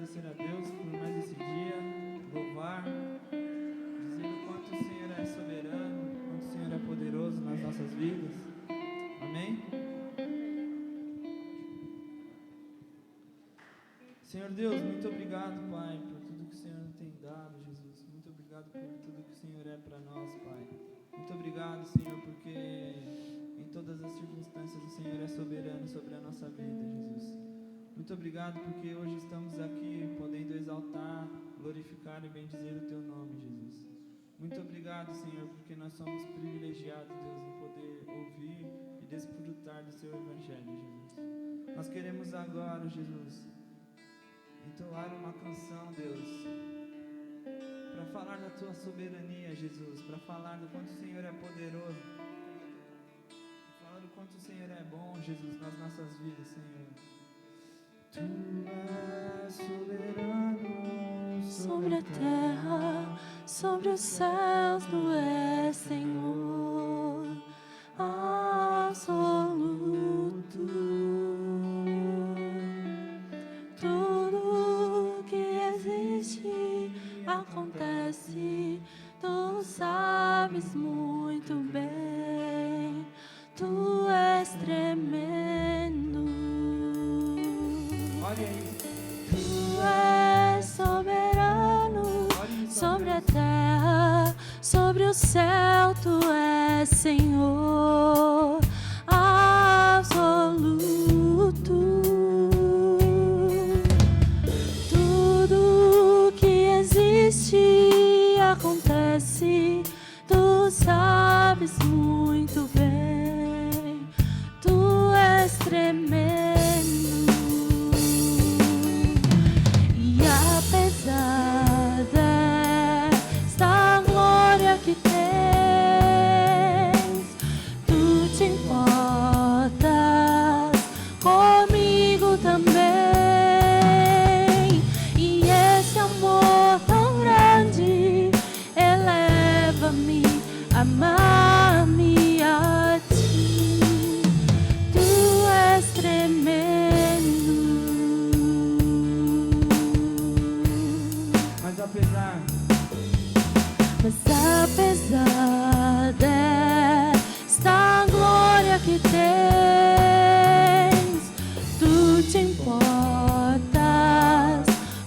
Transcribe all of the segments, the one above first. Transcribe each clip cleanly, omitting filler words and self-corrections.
agradecer a Deus por mais esse dia, louvar, dizer o quanto o Senhor é soberano, o quanto o Senhor é poderoso nas nossas vidas. Amém? Senhor Deus, muito obrigado, Pai, por tudo que o Senhor tem dado, Jesus. Muito obrigado por tudo que o Senhor é para nós, Pai. Muito obrigado, Senhor, porque em todas as circunstâncias o Senhor é soberano sobre a nossa vida, Jesus. Muito obrigado porque hoje estamos aqui podendo exaltar, glorificar e bendizer o Teu nome, Jesus. Muito obrigado, Senhor, porque nós somos privilegiados, Deus, em poder ouvir e desfrutar do Seu Evangelho, Jesus. Nós queremos agora, Jesus, entoar uma canção, Deus, para falar da Tua soberania, Jesus, para falar do quanto o Senhor é poderoso, para falar do quanto o Senhor é bom, Jesus, nas nossas vidas, Senhor. Tu és soberano sobre a terra, sobre os céus, Tu és Senhor absoluto. Tudo que existe acontece, Tu sabes muito bem, Tu és tremendo. Tu és soberano sobre a terra, sobre o céu, Tu és Senhor absoluto. Tudo que existe acontece, Tu sabes muito bem, Tu és tremendo. Apesar desta glória que tens, Tu te importas comigo também. E esse amor tão grande eleva-me, amar-me a Ti. Tu és tremendo. Mas apesar desta glória que tens, Tu te importas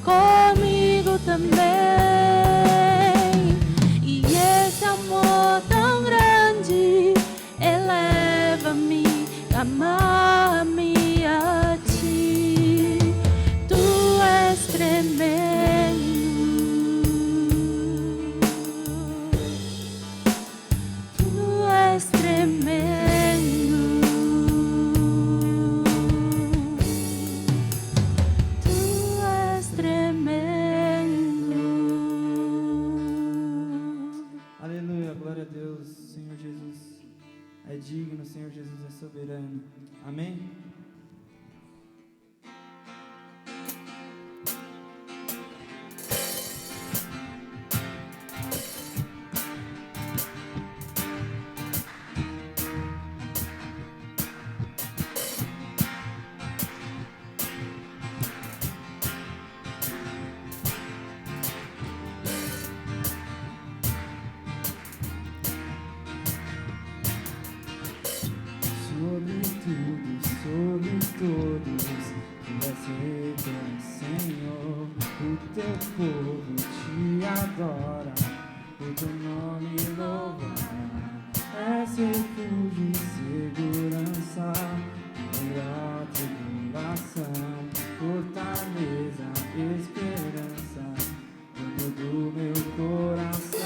comigo também. E esse amor tão grande eleva-me, amar-me a Ti. Tu és tremendo. É digno, o Senhor Jesus é soberano. Amém? Sobre todos, Tu és rei, Senhor. O Teu povo Te adora, o Teu nome louvará. És refúgio e segurança, melhor tribulação, fortaleza, esperança, dono do meu coração.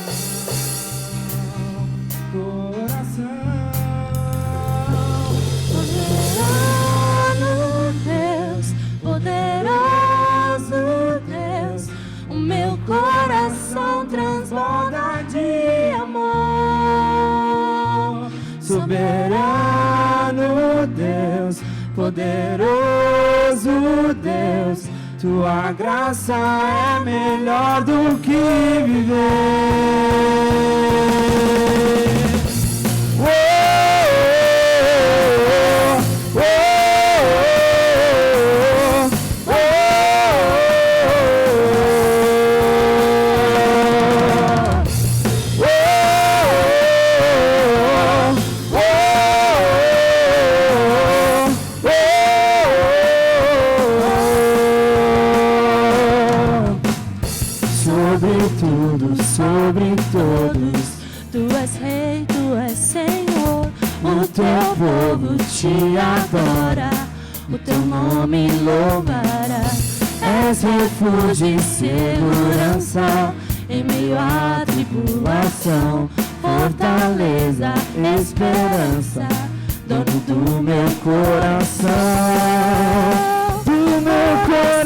Poderoso Deus, o meu coração transborda de amor. Soberano Deus, poderoso Deus, Tua graça é melhor do que viver. todos. Tu és Rei, Tu és Senhor. O Teu povo Te adora, o Teu nome louvará. És refúgio e segurança em meio à tribulação, fortaleza, esperança, dono do meu coração, do meu coração.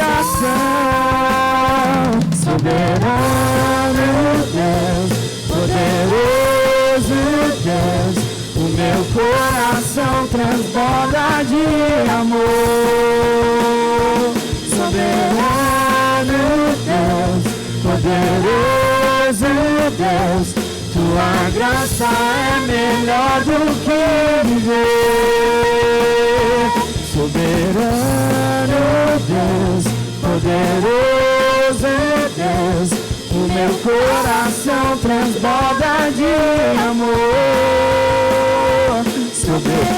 Soberano Deus, poderoso Deus, o meu coração transborda de amor. Soberano Deus, poderoso Deus, Tua graça é melhor do que viver. Soberano Deus, poderoso Deus, o meu coração transborda de amor. Soberano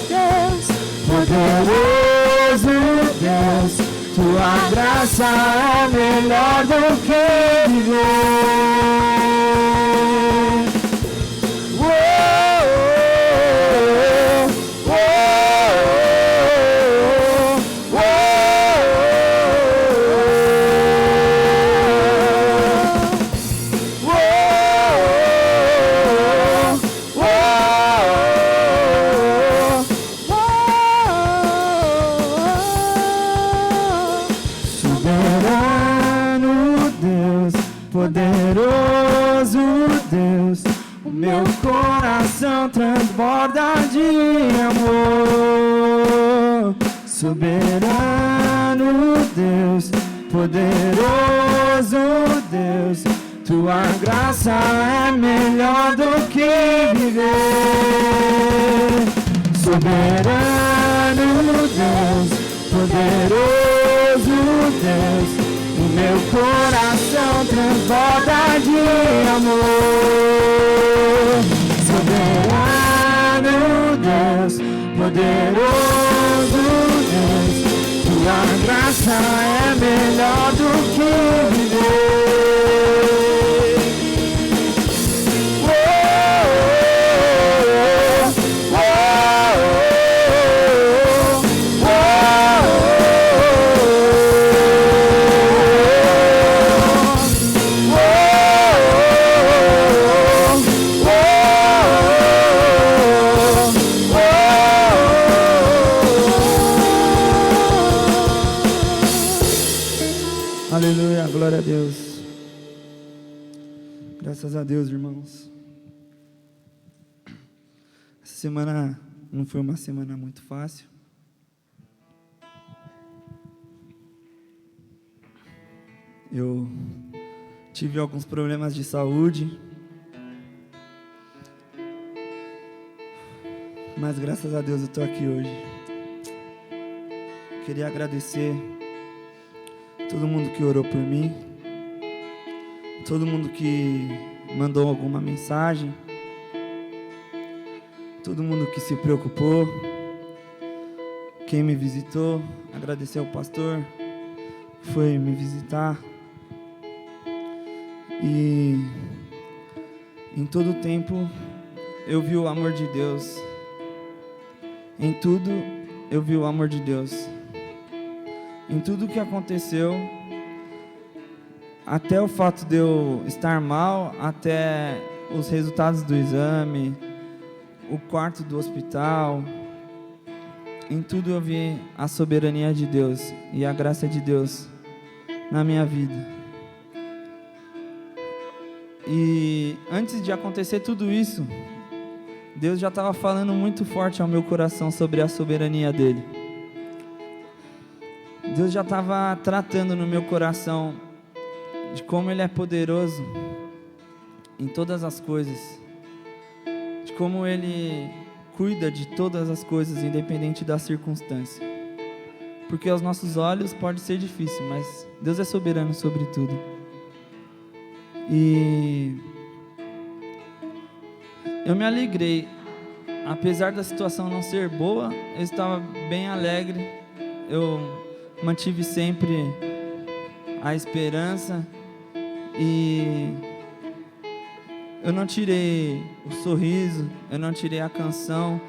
Deus, poderoso Deus, Tua graça é melhor do que viver. Poderoso Deus, o meu coração transborda de amor. Soberano Deus, poderoso Deus, Tua graça é melhor do que viver. Soberano Deus, poderoso Deus, o meu coração transborda de amor. Soberano Deus, poderoso Deus, Tua graça é melhor do que viver. Aleluia, glória a Deus. Graças a Deus, irmãos. Essa semana não foi uma semana muito fácil. Eu tive alguns problemas de saúde, mas graças a Deus eu estou aqui hoje. Queria agradecer todo mundo que orou por mim, todo mundo que mandou alguma mensagem, todo mundo que se preocupou, quem me visitou. Agradecer ao pastor que foi me visitar. E em todo tempo eu vi o amor de Deus. Em tudo eu vi o amor de Deus. Em tudo que aconteceu, até o fato de eu estar mal, até os resultados do exame, o quarto do hospital, em tudo eu vi a soberania de Deus e a graça de Deus na minha vida. E antes de acontecer tudo isso, Deus já estava falando muito forte ao meu coração sobre a soberania dele. Deus já estava tratando no meu coração de como Ele é poderoso em todas as coisas, de como Ele cuida de todas as coisas, independente da circunstância. Porque aos nossos olhos pode ser difícil, mas Deus é soberano sobre tudo. E eu me alegrei, apesar da situação não ser boa, eu estava bem alegre. Eu mantive sempre a esperança e eu não tirei o sorriso, eu não tirei a canção,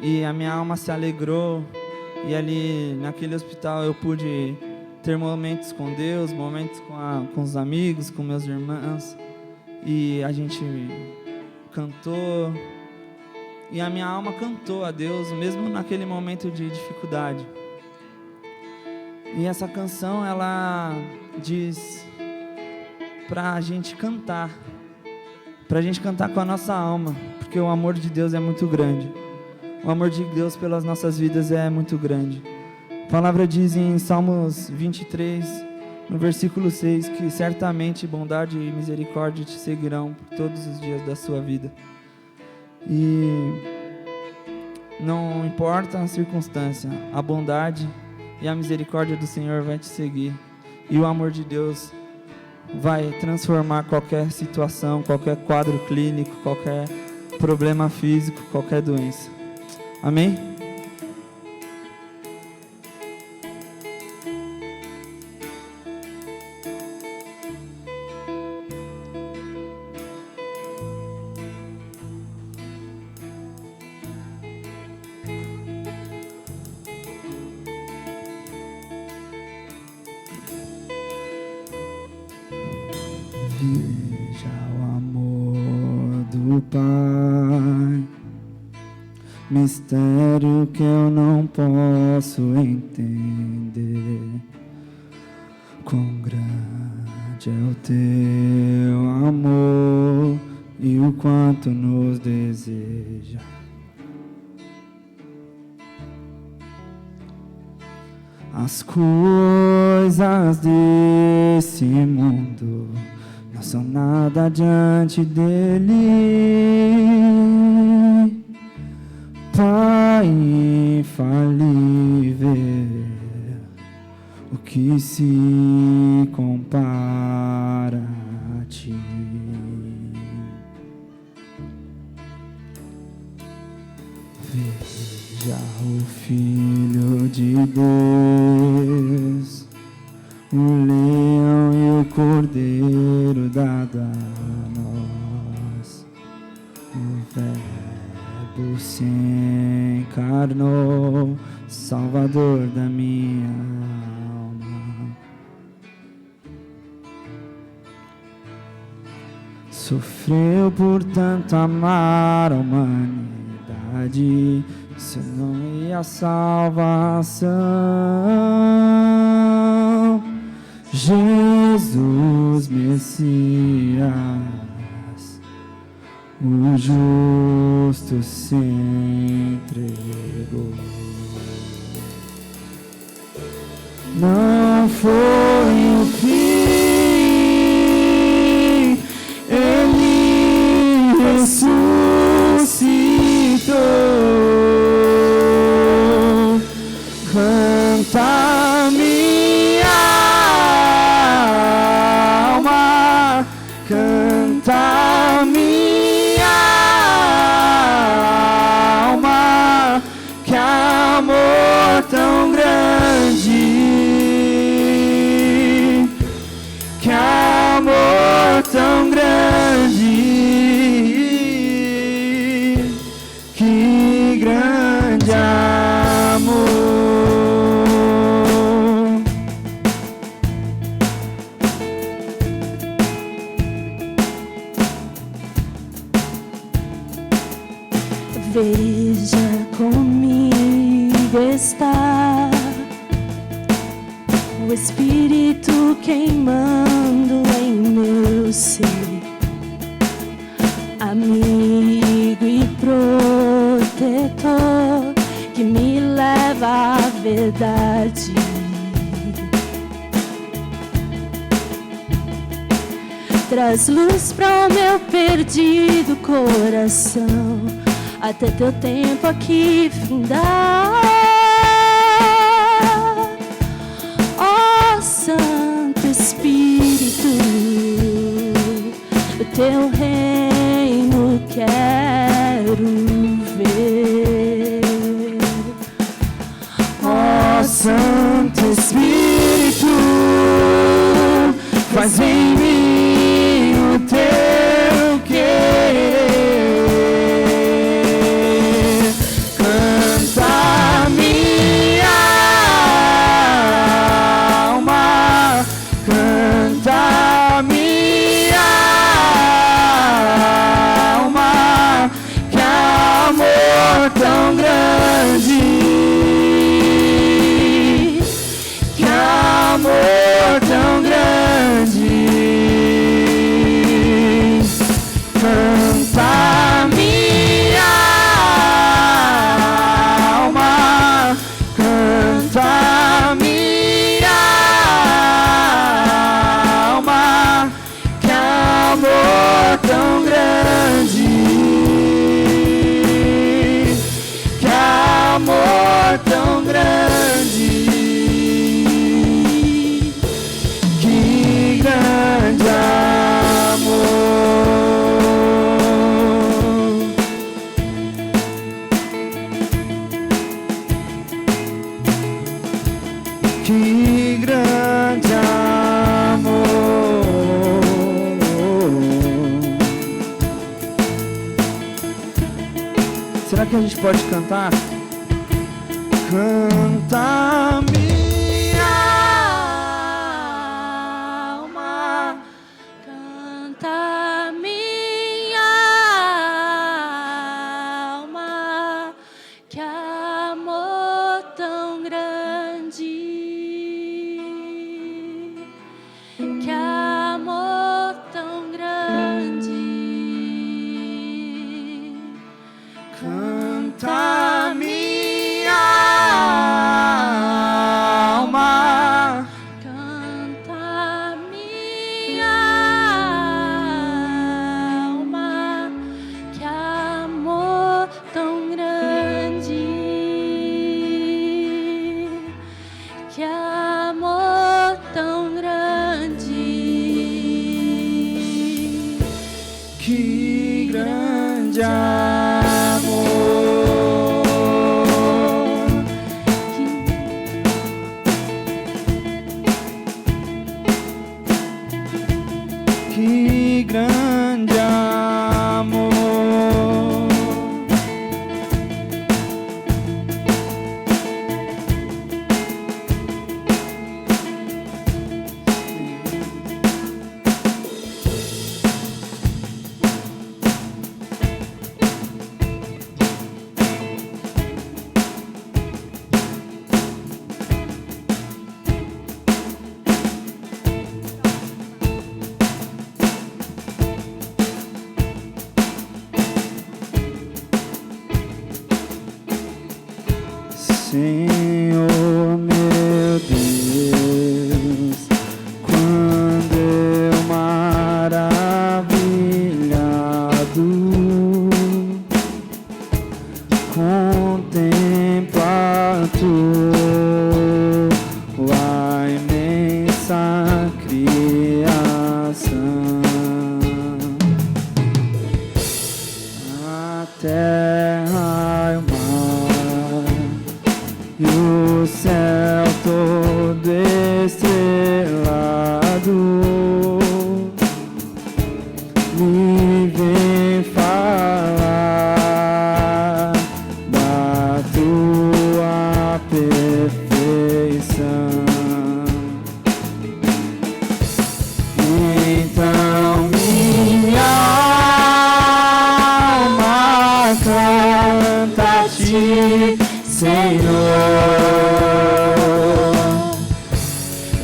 e a minha alma se alegrou, e ali naquele hospital eu pude ter momentos com Deus, momentos com os amigos, com meus irmãos, e a gente cantou, e a minha alma cantou a Deus, mesmo naquele momento de dificuldade. E essa canção, ela diz pra gente cantar com a nossa alma, porque o amor de Deus é muito grande. O amor de Deus pelas nossas vidas é muito grande. A palavra diz em Salmos 23, no versículo 6, que certamente bondade e misericórdia te seguirão por todos os dias da sua vida. E não importa a circunstância, a bondade e a misericórdia do Senhor vai te seguir. E o amor de Deus vai transformar qualquer situação, qualquer quadro clínico, qualquer problema físico, qualquer doença. Amém? Veja o amor do Pai, mistério que eu não posso entender. Quão grande é o teu amor e o quanto nos deseja. As coisas desse mundo não são nada diante dele. Pai infalível, o que se compara a ti? Veja o Filho de Deus, o leão e o cordeiro dado a nós. O Verbo se encarnou, Salvador da minha alma. Sofreu por tanto amar a humanidade, seu nome e a salvação. Jesus Messias, o justo se entregou. Não foi o fim, ele ressuscitou. Canta minha alma, canta minha alma, que amor tão grande, que amor tão grande, que grande amor. Veja comigo está o Espírito queimando em meu ser, amigo e protetor que me leva à verdade. Traz luz para o meu perdido coração, até teu tempo aqui findar. Ó Santo Espírito, o teu reino quero ver. Ó Santo Espírito, faz em mim o teu querer. que a gente pode cantar? Canta minha alma, canta minha alma, que amor tão grande, que amor tão grande. Canta minha alma, Canta minha alma, que amor tão grande, que amor tão grande, que grande amor. Que grande amor. Senhor meu Deus, quando eu maravilhado contemplo a tua imensa criação, a terra e o mar e o céu todo estrelado me vem falar da tua perfeição. Então minha alma canta a ti, Senhor,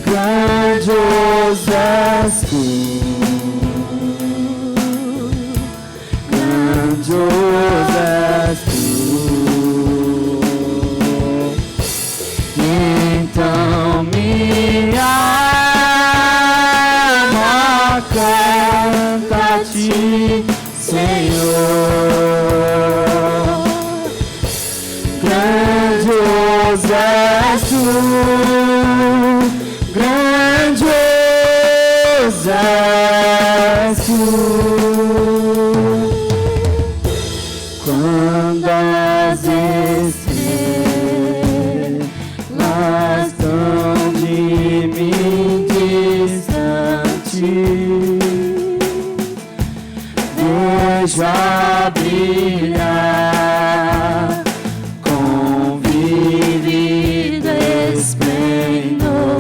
grandioso és tu, grandioso és tu. Então minha alma canta a ti, Senhor, grandioso és tu, grandioso és tu. Quando as estrelas tão de mim distantes, vejo a brilhar com vívido esplendor.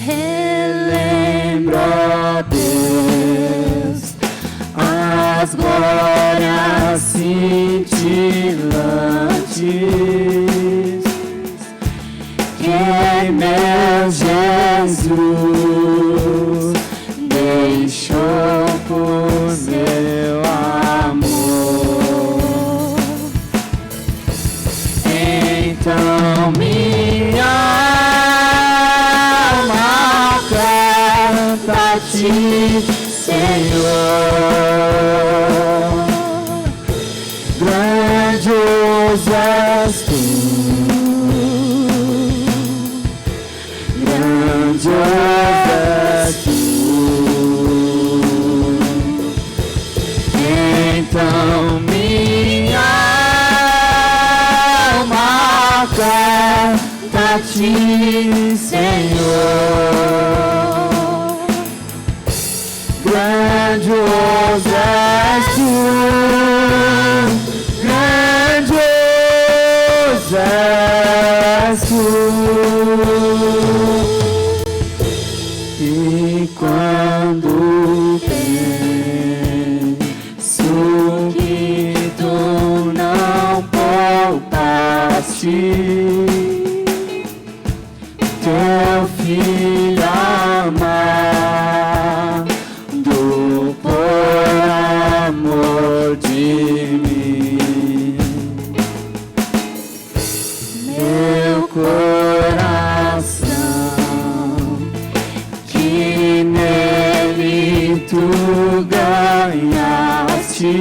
Relembro, ó Deus, as glórias cintilantes que meu Jesus deixou por meu amor. Então minha alma canta a ti, Senhor, grandioso és tu, grandioso és tu. Então minha alma canta a ti, Senhor, grandioso és és tu. E quando penso que tu não poupaste teu filho amado por amor de mim, meu coração que nele tu ganhaste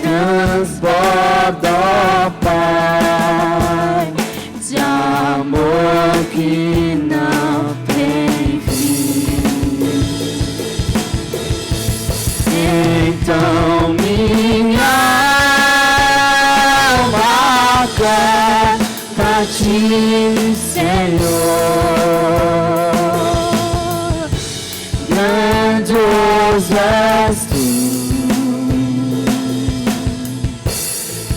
transborda, ó Pai, de amor que não tem fim. Então minha alma canta a ti, Senhor. Grandioso és tu,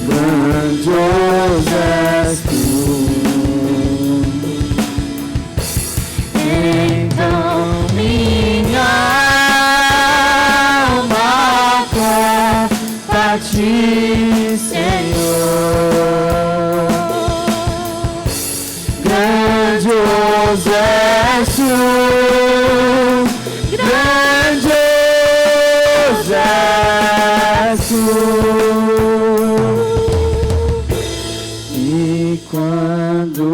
grandioso és tu. Então minha alma canta a ti, Senhor. Grandioso és tu, grandioso és tu. E quando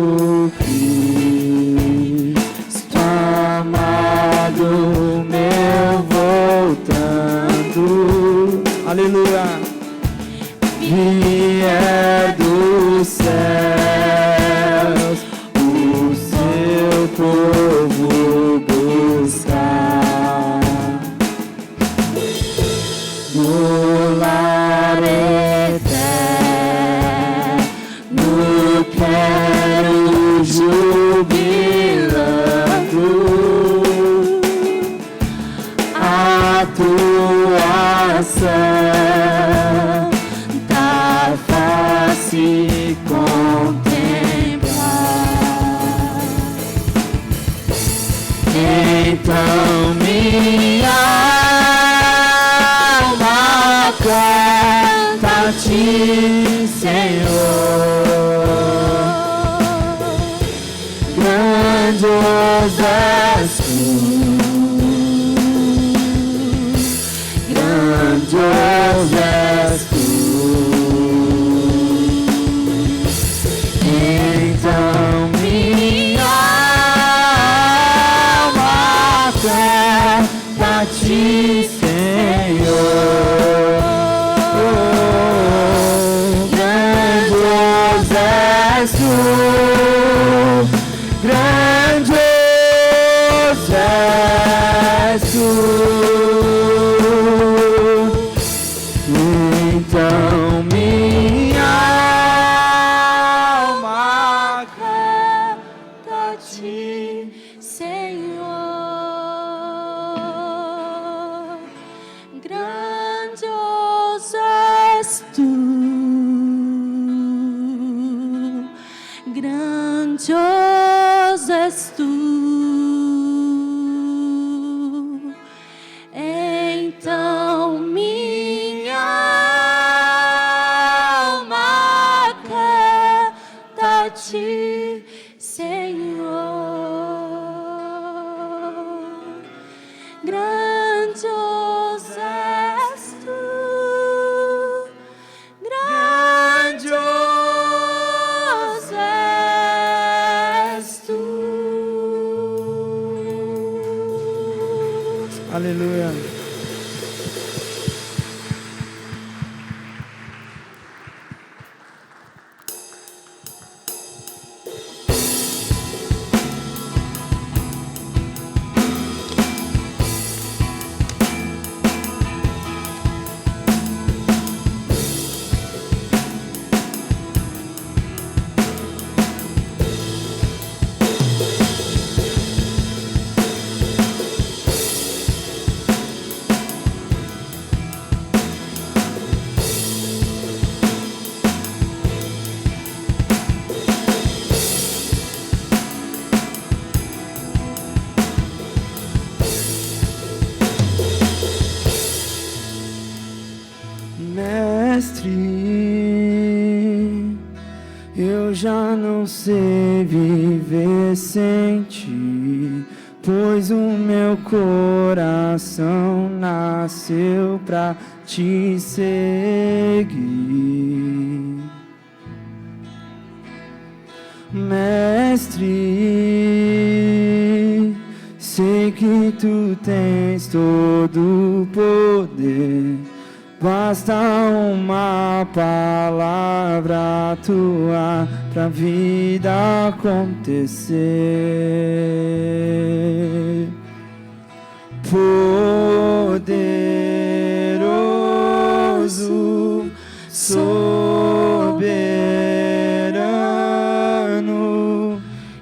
Cristo amado meu voltando, aleluia, vier dos céus o seu povo buscar, no lar eterno quero jubilando a tua santa face contemplar. Então minha alma canta a ti, Senhor. Grandioso és tu, grandioso és tu. Então minha alma canta a ti, Senhor. Grandioso és tu, grandioso és tu. Então minha alma canta a ti, Senhor. Grandioso és tu, grandioso és tu. Então minha alma canta a ti, Senhor. Grandioso és tu, grandioso és tu. aleluia. já não sei viver sem ti, pois o meu coração nasceu pra te seguir. Mestre, sei que tu tens todo o poder, basta uma palavra tua pra vida acontecer. Poderoso, soberano,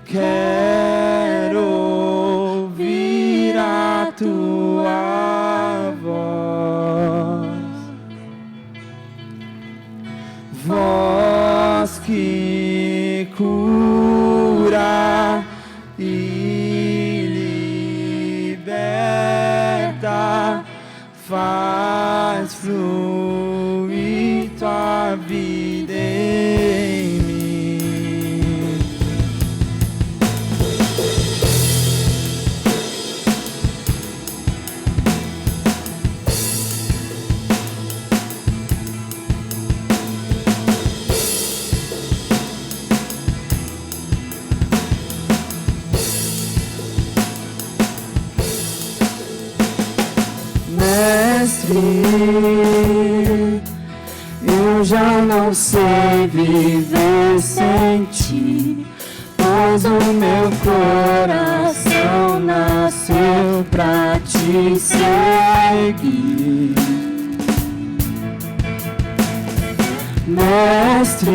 quero ouvir a tua voz que cura e liberta, faz fluir tua vida em mim. Mestre, eu já não sei viver sem ti, pois o meu coração nasceu pra te seguir. Mestre,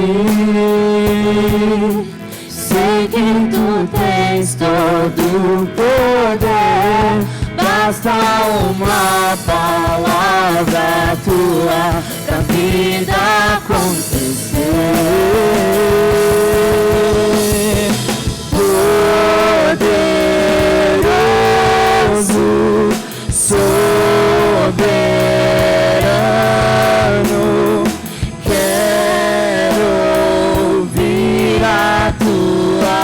sei que tu tens todo o poder, basta uma palavra tua pra vida acontecer. Poderoso, soberano, quero ouvir a tua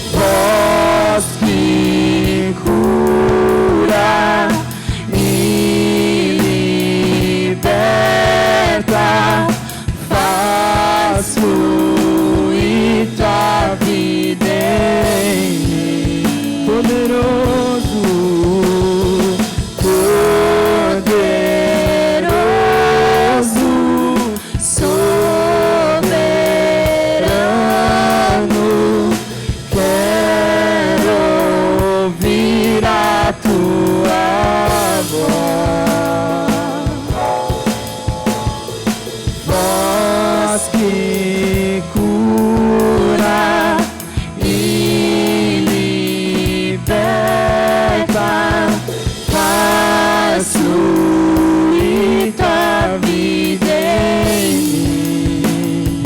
voz que cura e liberta, faz fluir tua vida em mim. Poderoso, poderoso, soberano, quero ouvir a tua voz que cura e liberta, faz fluir tua vida em mim.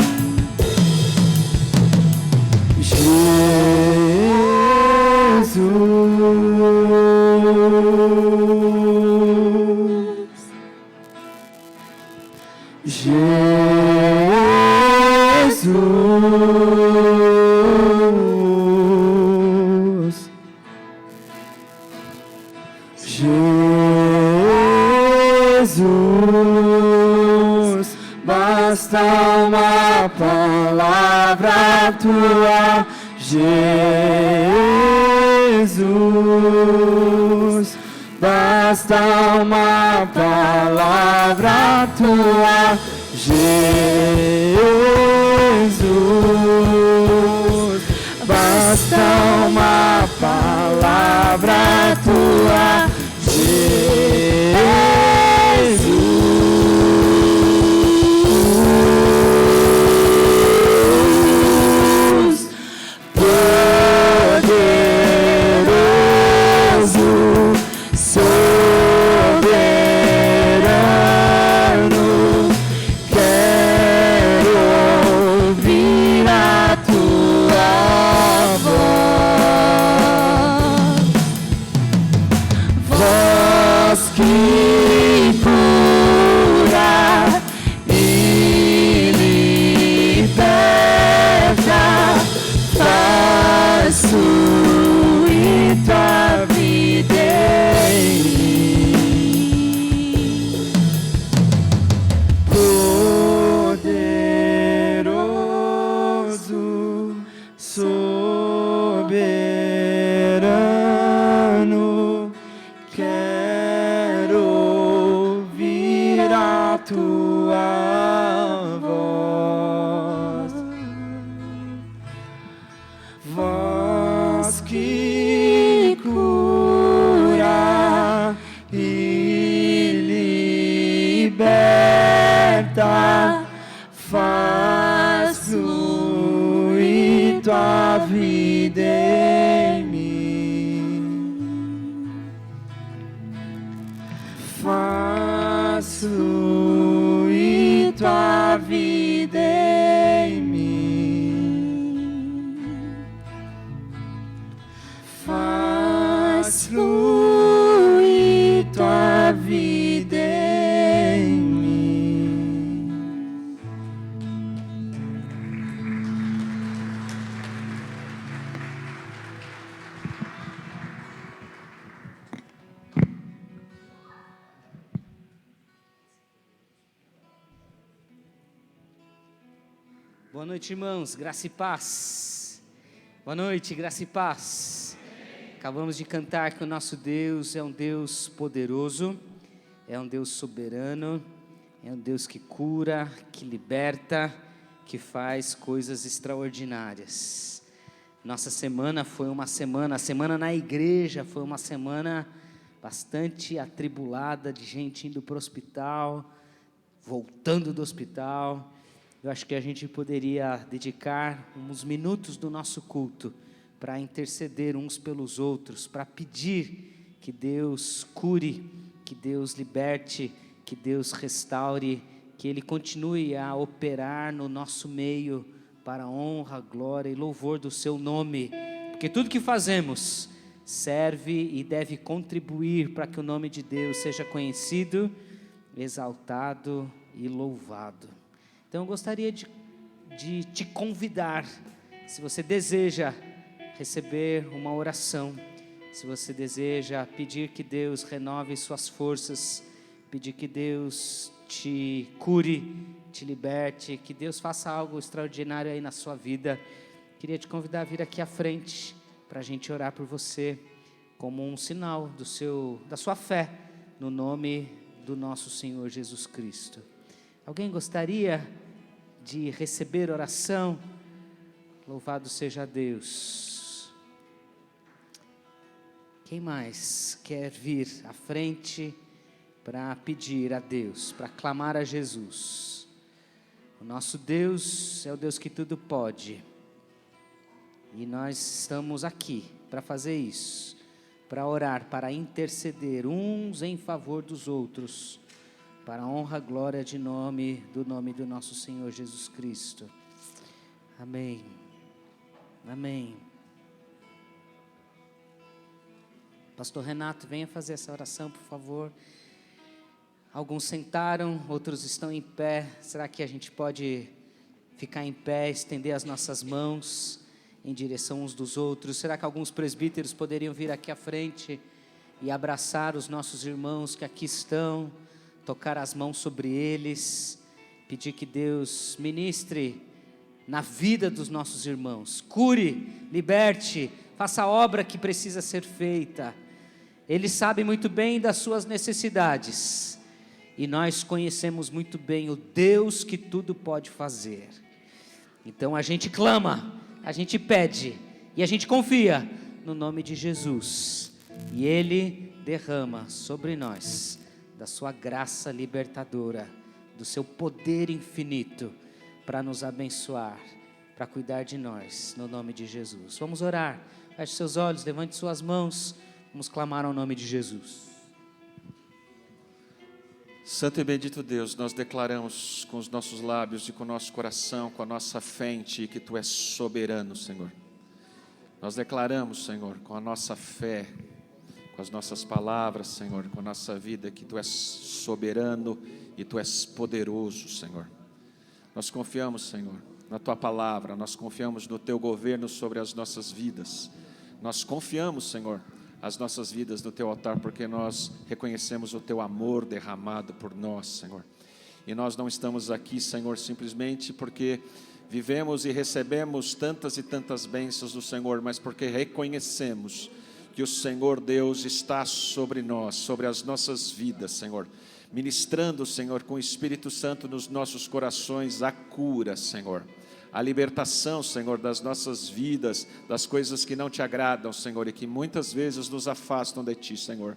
Jesus, basta uma palavra tua. Jesus, basta uma palavra tua. Jesus, basta uma palavra tua. Jesus, poderoso, soberano, quero ouvir a tua voz. soberano, quero ouvir a tua voz, voz que cura e liberta, faz fluir tua vida em mim, faz fluir tua vida em mim, faz fluir tua vida em mim. Boa noite, irmãos, graça e paz. Boa noite, graça e paz. Acabamos de cantar que o nosso Deus é um Deus poderoso, é um Deus soberano, é um Deus que cura, que liberta, que faz coisas extraordinárias. Nossa semana foi uma semana, a semana na igreja foi uma semana bastante atribulada, de gente indo para o hospital, voltando do hospital. Eu acho que a gente poderia dedicar uns minutos do nosso culto para interceder uns pelos outros, para pedir que Deus cure, que Deus liberte, que Deus restaure, que Ele continue a operar no nosso meio para a honra, glória e louvor do Seu nome, porque tudo que fazemos serve e deve contribuir para que o nome de Deus seja conhecido, exaltado e louvado. Então eu gostaria de te convidar, se você deseja receber uma oração, se você deseja pedir que Deus renove suas forças, pedir que Deus te cure, te liberte, que Deus faça algo extraordinário aí na sua vida, queria te convidar a vir aqui à frente, para a gente orar por você, como um sinal da sua fé, no nome do nosso Senhor Jesus Cristo. Alguém gostaria de receber oração? Louvado seja Deus. Quem mais quer vir à frente para pedir a Deus, para clamar a Jesus? O nosso Deus é o Deus que tudo pode. E nós estamos aqui para fazer isso, para orar, para interceder uns em favor dos outros, para a honra e glória do nome do nosso Senhor Jesus Cristo. Amém. Amém. Pastor Renato, venha fazer essa oração, por favor. Alguns sentaram, outros estão em pé. Será que a gente pode ficar em pé, estender as nossas mãos em direção uns dos outros? Será que alguns presbíteros poderiam vir aqui à frente e abraçar os nossos irmãos que aqui estão, tocar as mãos sobre eles, pedir que Deus ministre na vida dos nossos irmãos, cure, liberte, faça a obra que precisa ser feita. Ele sabe muito bem das suas necessidades, e nós conhecemos muito bem o Deus que tudo pode fazer. Então a gente clama, a gente pede, e a gente confia no nome de Jesus, e Ele derrama sobre nós da sua graça libertadora, do seu poder infinito, para nos abençoar, para cuidar de nós, no nome de Jesus. Vamos orar, feche seus olhos, levante suas mãos, vamos clamar ao nome de Jesus. Santo e bendito Deus, nós declaramos com os nossos lábios e com o nosso coração, com a nossa fé em Ti, que Tu és soberano, Senhor. Nós declaramos, Senhor, com a nossa fé, com as nossas palavras, Senhor, com a nossa vida, que Tu és soberano e Tu és poderoso, Senhor. Nós confiamos, Senhor, na Tua palavra, nós confiamos no Teu governo sobre as nossas vidas. Nós confiamos, Senhor, as nossas vidas no Teu altar, porque nós reconhecemos o Teu amor derramado por nós, Senhor. E nós não estamos aqui, Senhor, simplesmente porque vivemos e recebemos tantas e tantas bênçãos do Senhor, mas porque reconhecemos que o Senhor Deus está sobre nós, sobre as nossas vidas, Senhor, ministrando, Senhor, com o Espírito Santo nos nossos corações a cura, Senhor, a libertação, Senhor, das nossas vidas, das coisas que não te agradam, Senhor, e que muitas vezes nos afastam de ti, Senhor.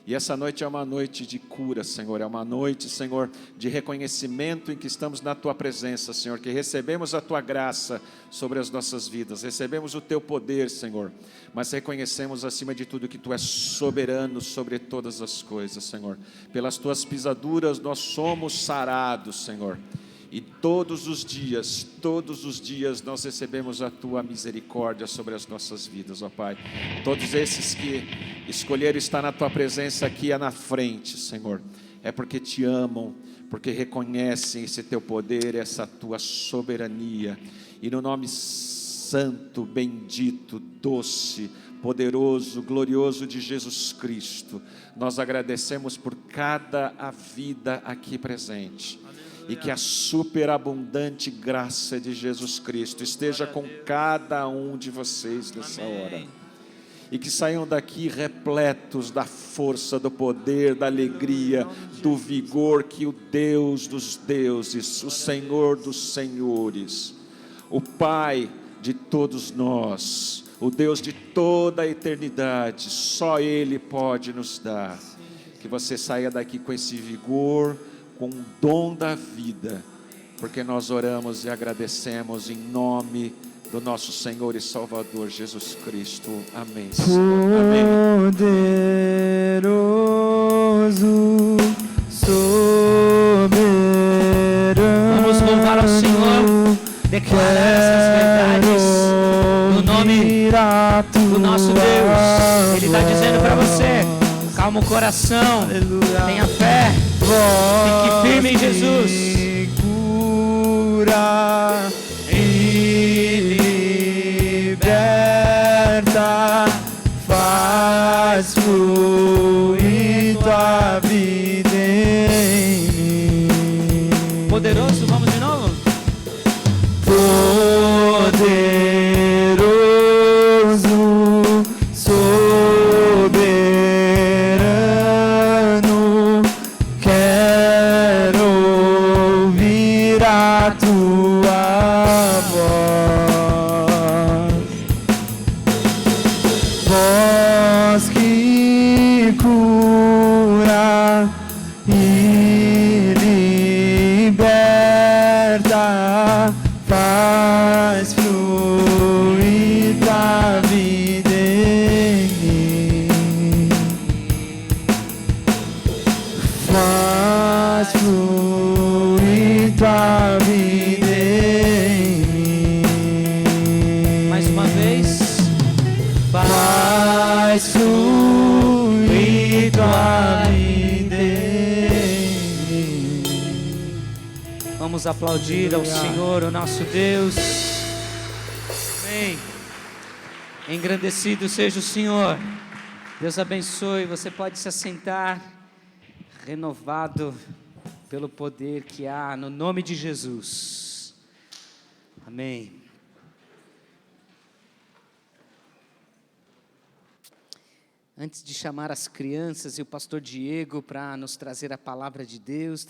E essa noite é uma noite de cura, Senhor, é uma noite, Senhor, de reconhecimento em que estamos na Tua presença, Senhor, que recebemos a Tua graça sobre as nossas vidas, recebemos o Teu poder, Senhor, mas reconhecemos acima de tudo que Tu és soberano sobre todas as coisas, Senhor. Pelas Tuas pisaduras nós somos sarados, Senhor. E todos os dias nós recebemos a Tua misericórdia sobre as nossas vidas, ó Pai. Todos esses que escolheram estar na Tua presença aqui na frente, Senhor, é porque Te amam, porque reconhecem esse Teu poder, essa Tua soberania. E no nome santo, bendito, doce, poderoso, glorioso de Jesus Cristo, nós agradecemos por cada vida aqui presente. E que a superabundante graça de Jesus Cristo esteja com cada um de vocês nessa hora. E que saiam daqui repletos da força, do poder, da alegria, do vigor que o Deus dos deuses, o Senhor dos senhores, o Pai de todos nós, o Deus de toda a eternidade, só Ele pode nos dar. Que você saia daqui com esse vigor, com o dom da vida, porque nós oramos e agradecemos em nome do nosso Senhor e Salvador Jesus Cristo. Amém. Poderoso, soberano. Vamos louvar ao Senhor, declarar essas verdades no nome do nosso Deus. Ele está dizendo para você: calma o coração, Aleluia. tenha fé, fique firme em Jesus. Cura e liberta, faz fluir tua vida em mim. Poderoso, vamos de novo? Poderoso, soberano, quero ouvir a tua voz, voz que cura e liberta, faz fluir tua vida em mim, faz fluir tua vida em mim. Mais uma vez. Faz fluir tua vida em mim. Vamos aplaudir ao Senhor, o nosso Deus. Amém. Engrandecido seja o Senhor. Deus abençoe. Você pode se assentar, renovado pelo poder que há no nome de Jesus. Amém. Antes de chamar as crianças e o pastor Diego para nos trazer a palavra de Deus,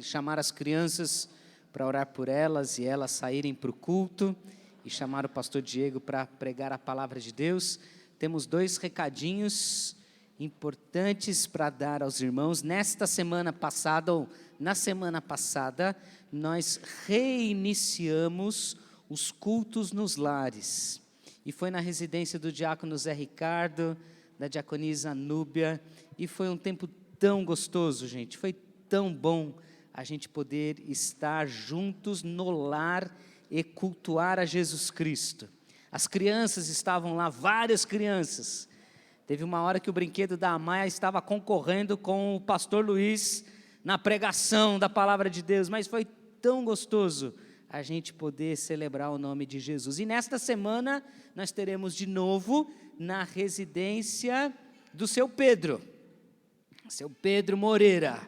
chamar as crianças para orar por elas e elas saírem para o culto e chamar o pastor Diego para pregar a palavra de Deus, temos 2 recadinhos importantes para dar aos irmãos. Nesta semana passada, ou na semana passada, nós reiniciamos os cultos nos lares. E foi na residência do diácono Zé Ricardo, da diaconisa Núbia, e foi um tempo tão gostoso, gente, foi tão bom a gente poder estar juntos no lar e cultuar a Jesus Cristo. As crianças estavam lá, várias crianças. Teve uma hora que o brinquedo da Amaya estava concorrendo com o pastor Luiz na pregação da palavra de Deus, mas foi tão gostoso a gente poder celebrar o nome de Jesus. E nesta semana nós teremos de novo na residência do seu Pedro Moreira.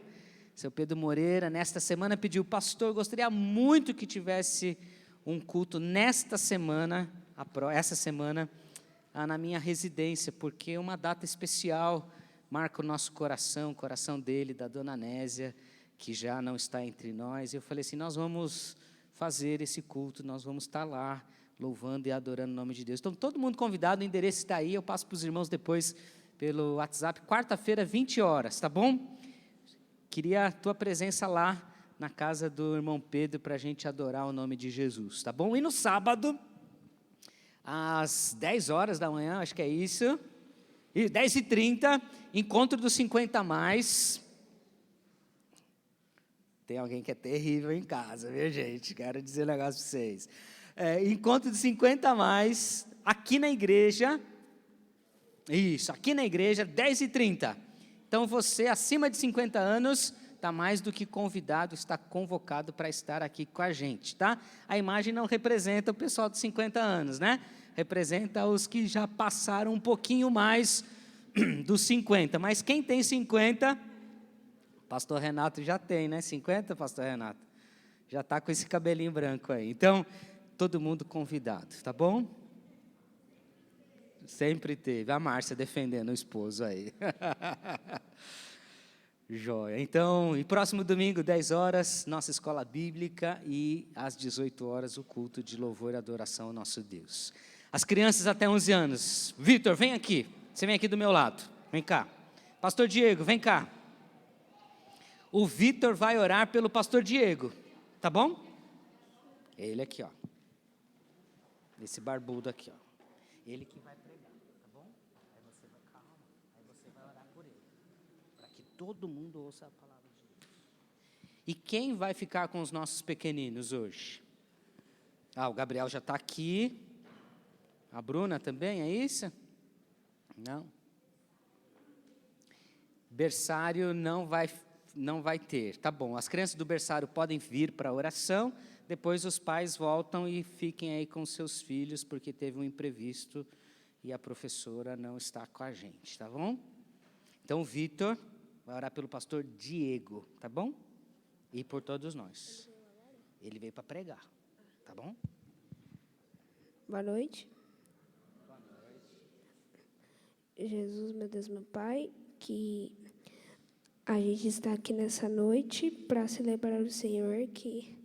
Seu Pedro Moreira, nesta semana pediu: pastor, gostaria muito que tivesse um culto nesta semana, essa semana, na minha residência, porque é uma data especial, marca o nosso coração, o coração dele, da dona Nésia, que já não está entre nós. Eu falei assim, nós vamos fazer esse culto, nós vamos estar lá, louvando e adorando o nome de Deus. Então, todo mundo convidado, o endereço está aí, eu passo para os irmãos depois pelo WhatsApp, quarta-feira, 20 horas, tá bom? Queria a tua presença lá, na casa do irmão Pedro, para a gente adorar o nome de Jesus, tá bom? E no sábado, às 10 horas da manhã, acho que é isso, e 10h30, encontro dos 50 a mais. Tem alguém que é terrível em casa, viu, gente? Quero dizer um negócio para vocês. Encontro dos 50 a mais, aqui na igreja. Isso, aqui na igreja, 10h30. Então, você acima de 50 anos, está mais do que convidado, está convocado para estar aqui com a gente, tá? A imagem não representa o pessoal de 50 anos, né? Representa os que já passaram um pouquinho mais dos 50. Mas quem tem 50, pastor Renato já tem, né? 50, pastor Renato? Já está com esse cabelinho branco aí. Então, todo mundo convidado, tá bom? Sempre teve. A Márcia defendendo o esposo aí. Joia. Então, e próximo domingo, 10 horas, nossa escola bíblica, e às 18 horas, o culto de louvor e adoração ao nosso Deus. As crianças até 11 anos. Vitor, vem aqui. Você vem aqui do meu lado. Vem cá. Pastor Diego, vem cá. O Vitor vai orar pelo pastor Diego. Tá bom? Ele aqui, ó. Esse barbudo aqui, ó. Ele que vai pregar, tá bom? Aí você vai, calma. Aí você vai orar por ele. Para que todo mundo ouça a palavra de Deus. E quem vai ficar com os nossos pequeninos hoje? O Gabriel já está aqui. A Bruna também, é isso? Não. Berçário não vai ter. Tá bom, as crianças do berçário podem vir para a oração, depois os pais voltam e fiquem aí com seus filhos, porque teve um imprevisto e a professora não está com a gente, tá bom? Então, o Vitor vai orar pelo pastor Diego, tá bom? E por todos nós. Ele veio para pregar, tá bom? Boa noite. Jesus, meu Deus, meu Pai, que a gente está aqui nessa noite para celebrar o Senhor, que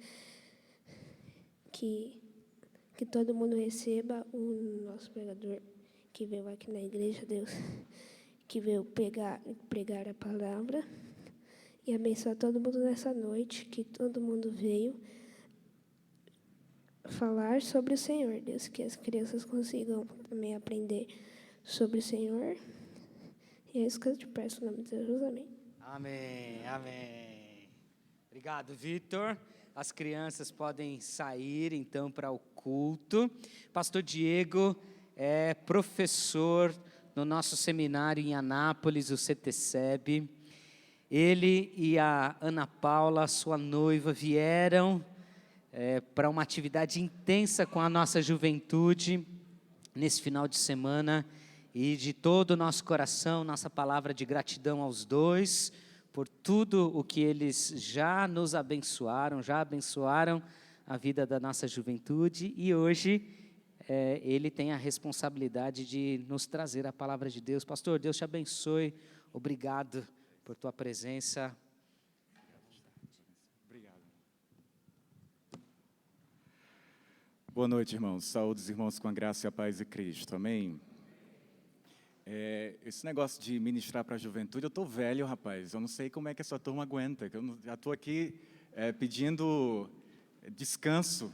todo mundo receba o nosso pregador que veio aqui na igreja, Deus, que veio pregar a palavra, e abençoar todo mundo nessa noite, que todo mundo veio falar sobre o Senhor, Deus, que as crianças consigam também aprender sobre o Senhor. E é isso que eu te peço, em nome de Jesus, amém. Amém, amém. Obrigado, Vitor. As crianças podem sair, então, para o culto. Pastor Diego é professor no nosso seminário em Anápolis, o CTCEB. Ele e a Ana Paula, sua noiva, vieram para uma atividade intensa com a nossa juventude nesse final de semana. E de todo o nosso coração, nossa palavra de gratidão aos dois, por tudo o que eles já nos abençoaram, já abençoaram a vida da nossa juventude, e hoje ele tem a responsabilidade de nos trazer a palavra de Deus. Pastor, Deus te abençoe, obrigado por tua presença. Obrigado. Boa noite, irmãos. Saúdes, irmãos, com a graça e a paz de Cristo. Amém? Esse negócio de ministrar para a juventude, eu estou velho, rapaz. Eu não sei como é que essa turma aguenta. Eu já estou aqui pedindo descanso,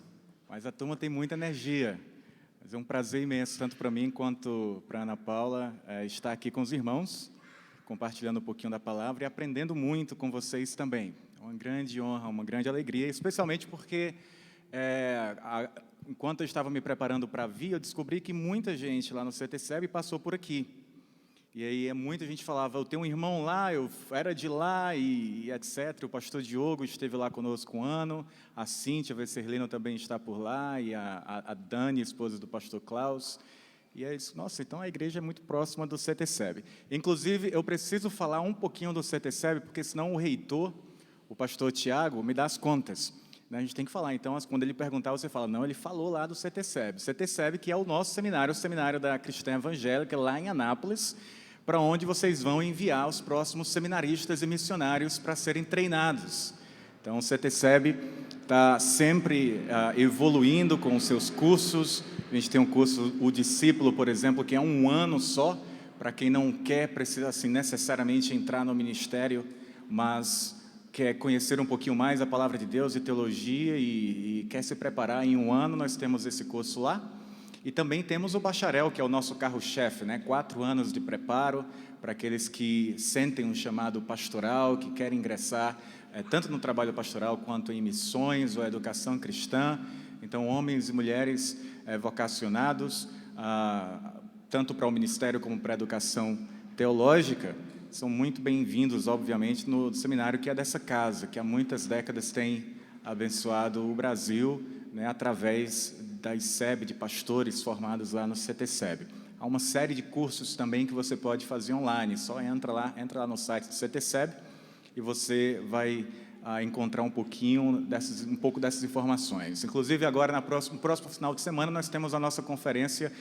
mas a turma tem muita energia. Mas é um prazer imenso, tanto para mim quanto para a Ana Paula, estar aqui com os irmãos, compartilhando um pouquinho da palavra e aprendendo muito com vocês também. É uma grande honra, uma grande alegria, especialmente porque, enquanto eu estava me preparando para vir, eu descobri que muita gente lá no CTCEB passou por aqui. E aí muita gente falava, eu tenho um irmão lá, eu era de lá e etc. O pastor Diogo esteve lá conosco um ano, a Cíntia Vesserlino também está por lá, e a Dani, esposa do pastor Klaus. E é isso, nossa, então a igreja é muito próxima do CTCEB. Inclusive, eu preciso falar um pouquinho do CTCEB, porque senão o reitor, o pastor Tiago, me dá as contas. A gente tem que falar. Então, quando ele perguntar, você fala, não, ele falou lá do CTCEB. CTCEB, que é o nosso seminário, o seminário da Cristã Evangélica, lá em Anápolis, para onde vocês vão enviar os próximos seminaristas e missionários para serem treinados. Então, o CTCEB está sempre evoluindo com os seus cursos. A gente tem um curso, o Discípulo, por exemplo, que é 1 ano só, para quem não quer, precisa assim, necessariamente entrar no ministério, mas quer conhecer um pouquinho mais a palavra de Deus e teologia e quer se preparar em 1 ano, nós temos esse curso lá. E também temos o bacharel, que é o nosso carro-chefe, né? 4 anos de preparo para aqueles que sentem um chamado pastoral, que querem ingressar tanto no trabalho pastoral quanto em missões ou educação cristã. Então, homens e mulheres vocacionados, tanto para o ministério como para a educação teológica, são muito bem-vindos, obviamente, no seminário que é dessa casa, que há muitas décadas tem abençoado o Brasil, né, através da ICEB, de pastores formados lá no CTCEB. Há uma série de cursos também que você pode fazer online, só entra lá no site do CTCEB e você vai encontrar um pouco dessas informações. Inclusive, agora, no próximo final de semana, nós temos a nossa conferência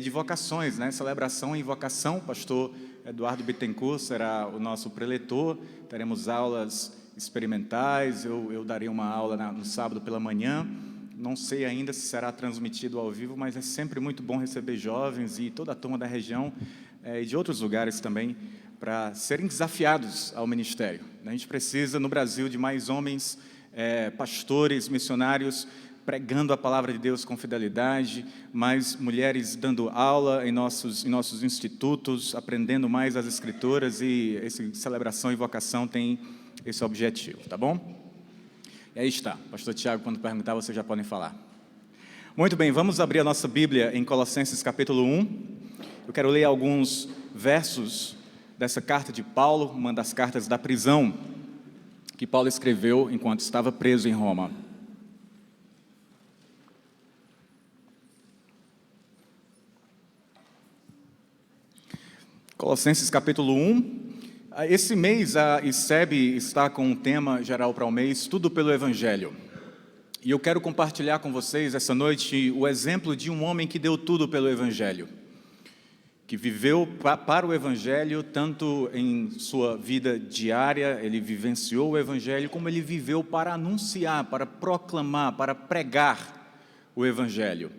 de vocações, né? Celebração em vocação. O pastor Eduardo Bittencourt será o nosso preletor. Teremos aulas experimentais. Eu darei uma aula no sábado pela manhã. Não sei ainda se será transmitido ao vivo, mas é sempre muito bom receber jovens e toda a turma da região e de outros lugares também, para serem desafiados ao ministério. A gente precisa, no Brasil, de mais homens, pastores, missionários, pregando a palavra de Deus com fidelidade, mais mulheres dando aula em nossos institutos, aprendendo mais as Escrituras, e essa celebração e vocação tem esse objetivo, tá bom? E aí está, pastor Tiago, quando perguntar, vocês já podem falar. Muito bem, vamos abrir a nossa Bíblia em Colossenses capítulo 1. Eu quero ler alguns versos dessa carta de Paulo, uma das cartas da prisão, que Paulo escreveu enquanto estava preso em Roma. Colossenses capítulo 1. Esse mês a ICEB está com um tema geral para o mês, tudo pelo Evangelho. E eu quero compartilhar com vocês essa noite o exemplo de um homem que deu tudo pelo Evangelho, que viveu para o Evangelho, tanto em sua vida diária, ele vivenciou o Evangelho, como ele viveu para anunciar, para proclamar, para pregar o Evangelho.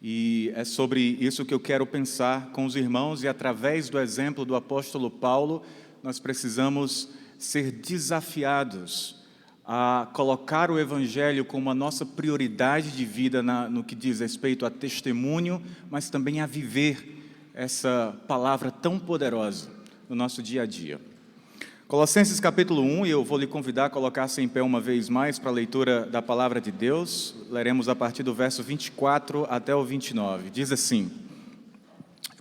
E é sobre isso que eu quero pensar com os irmãos, e através do exemplo do apóstolo Paulo, nós precisamos ser desafiados a colocar o Evangelho como a nossa prioridade de vida no que diz respeito a testemunho, mas também a viver essa palavra tão poderosa no nosso dia a dia. Colossenses capítulo 1, e eu vou lhe convidar a colocar-se em pé uma vez mais para a leitura da palavra de Deus. Leremos a partir do verso 24 até o 29. Diz assim,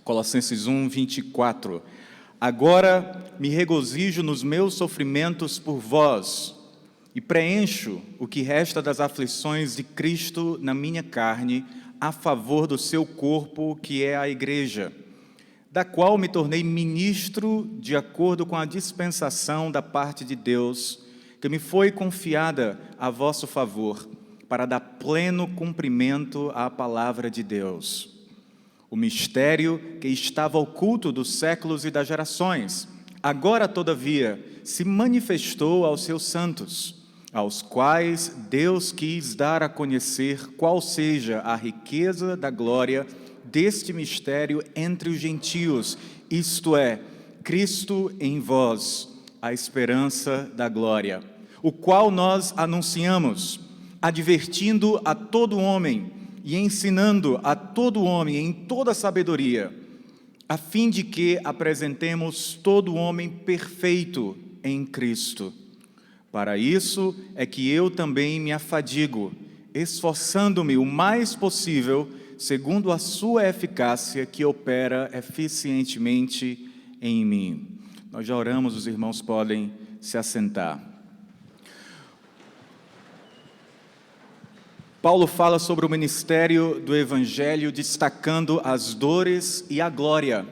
Colossenses 1, 24. Agora me regozijo nos meus sofrimentos por vós, e preencho o que resta das aflições de Cristo na minha carne, a favor do seu corpo, que é a igreja, da qual me tornei ministro de acordo com a dispensação da parte de Deus, que me foi confiada a vosso favor, para dar pleno cumprimento à palavra de Deus. O mistério que estava oculto dos séculos e das gerações, agora, todavia, se manifestou aos seus santos, aos quais Deus quis dar a conhecer qual seja a riqueza da glória deste mistério entre os gentios, isto é, Cristo em vós, a esperança da glória, o qual nós anunciamos, advertindo a todo homem e ensinando a todo homem em toda sabedoria, a fim de que apresentemos todo homem perfeito em Cristo. Para isso é que eu também me afadigo, esforçando-me o mais possível, segundo a sua eficácia que opera eficientemente em mim. Nós já oramos, os irmãos podem se assentar. Paulo fala sobre o ministério do Evangelho, destacando as dores e a glória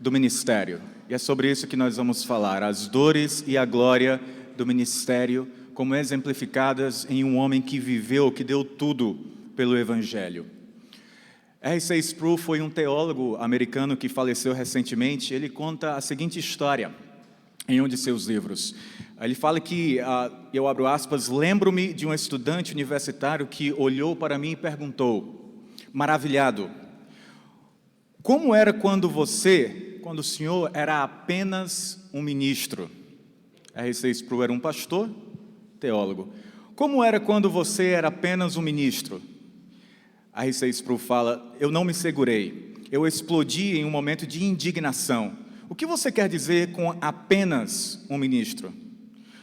do ministério. E é sobre isso que nós vamos falar, as dores e a glória do ministério, como exemplificadas em um homem que viveu, que deu tudo pelo Evangelho. R.C. Sproul foi um teólogo americano que faleceu recentemente. Ele conta a seguinte história em um de seus livros. Ele fala que, eu abro aspas, lembro-me de um estudante universitário que olhou para mim e perguntou, maravilhado, como era quando o senhor era apenas um ministro? R.C. Sproul era um pastor, teólogo. Como era quando você era apenas um ministro? R.C. Sproul fala, eu não me segurei, eu explodi em um momento de indignação. O que você quer dizer com apenas um ministro?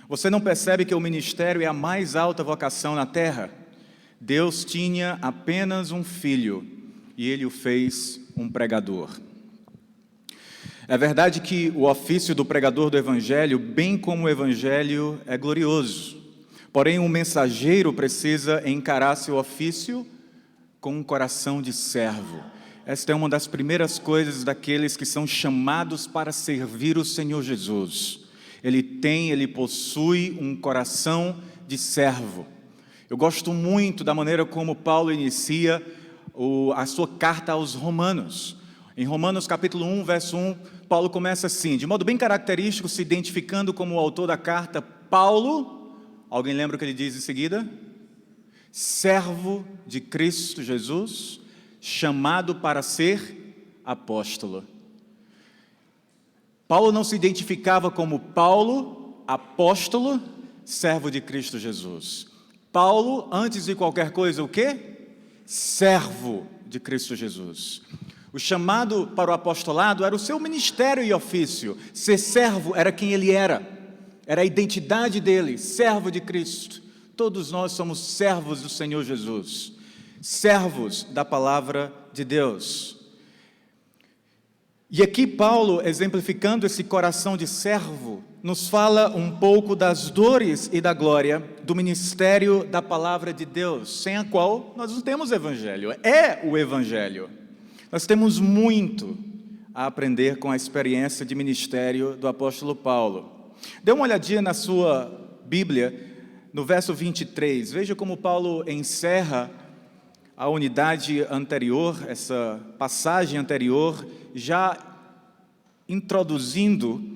Você não percebe que o ministério é a mais alta vocação na terra? Deus tinha apenas um filho e ele o fez um pregador. É verdade que o ofício do pregador do Evangelho, bem como o Evangelho, é glorioso. Porém, um mensageiro precisa encarar seu ofício com um coração de servo. Esta é uma das primeiras coisas daqueles que são chamados para servir o Senhor Jesus. Ele possui um coração de servo. Eu gosto muito da maneira como Paulo inicia a sua carta aos Romanos. Em Romanos capítulo 1, verso 1, Paulo começa assim, de modo bem característico, se identificando como o autor da carta, Paulo, alguém lembra o que ele diz em seguida? Servo de Cristo Jesus, chamado para ser apóstolo. Paulo não se identificava como Paulo, apóstolo, servo de Cristo Jesus. Paulo, antes de qualquer coisa, o quê? Servo de Cristo Jesus. O chamado para o apostolado era o seu ministério e ofício. Ser servo era quem ele era a identidade dele, servo de Cristo. Todos nós somos servos do Senhor Jesus, servos da palavra de Deus. E aqui Paulo, exemplificando esse coração de servo, nos fala um pouco das dores e da glória do ministério da palavra de Deus, sem a qual nós não temos evangelho. É o evangelho. Nós temos muito a aprender com a experiência de ministério do apóstolo Paulo. Dê uma olhadinha na sua Bíblia, no verso 23, veja como Paulo encerra a unidade anterior, essa passagem anterior, já introduzindo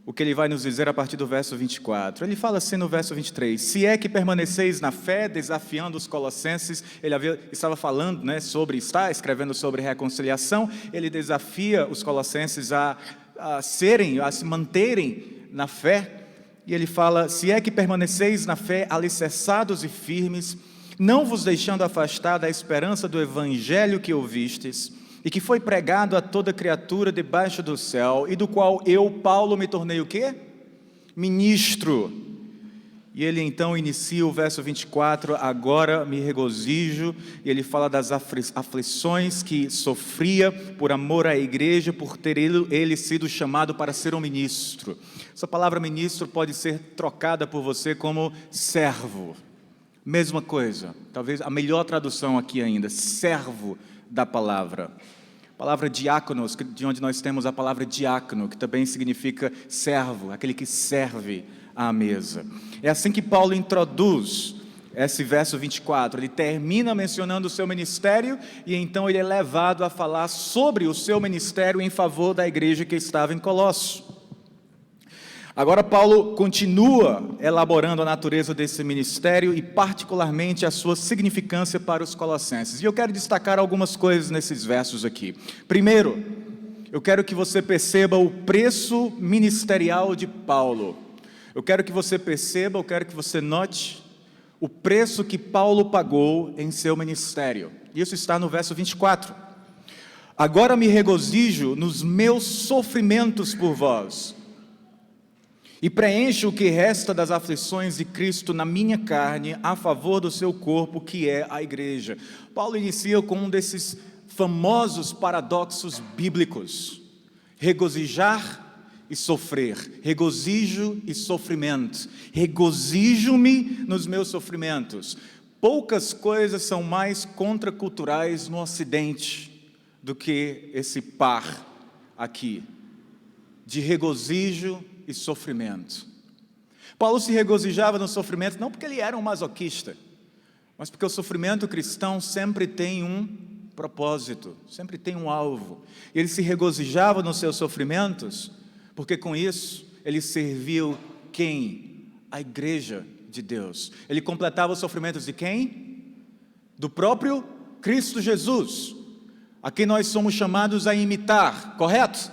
o que ele vai nos dizer a partir do verso 24. Ele fala assim no verso 23, se é que permaneceis na fé, desafiando os colossenses, estava falando, está escrevendo sobre reconciliação, ele desafia os colossenses a se manterem na fé, e ele fala, se é que permaneceis na fé, alicerçados e firmes, não vos deixando afastar da esperança do evangelho que ouvistes, e que foi pregado a toda criatura debaixo do céu, e do qual eu, Paulo, me tornei o quê? Ministro. E ele então inicia o verso 24, agora me regozijo, e ele fala das aflições que sofria por amor à igreja, por ter ele sido chamado para ser um ministro. Essa palavra ministro pode ser trocada por você como servo. Mesma coisa, talvez a melhor tradução aqui ainda, servo da palavra. A palavra diáconos, de onde nós temos a palavra diácono, que também significa servo, aquele que serve à mesa. É assim que Paulo introduz esse verso 24, ele termina mencionando o seu ministério e então ele é levado a falar sobre o seu ministério em favor da igreja que estava em Colosso. Agora Paulo continua elaborando a natureza desse ministério e particularmente a sua significância para os colossenses. E eu quero destacar algumas coisas nesses versos aqui. Primeiro, eu quero que você perceba o preço ministerial de Paulo. Eu quero que você perceba, eu quero que você note o preço que Paulo pagou em seu ministério. Isso está no verso 24. Agora me regozijo nos meus sofrimentos por vós, e preencho o que resta das aflições de Cristo na minha carne, a favor do seu corpo, que é a igreja. Paulo inicia com um desses famosos paradoxos bíblicos: regozijar e sofrer, regozijo e sofrimento. Regozijo-me nos meus sofrimentos. Poucas coisas são mais contraculturais no Ocidente do que esse par aqui, de regozijo e sofrimento. Paulo se regozijava no sofrimento não porque ele era um masoquista, mas porque o sofrimento cristão sempre tem um propósito, sempre tem um alvo. E ele se regozijava nos seus sofrimentos, porque com isso ele serviu quem? A igreja de Deus. Ele completava os sofrimentos de quem? Do próprio Cristo Jesus, a quem nós somos chamados a imitar, correto?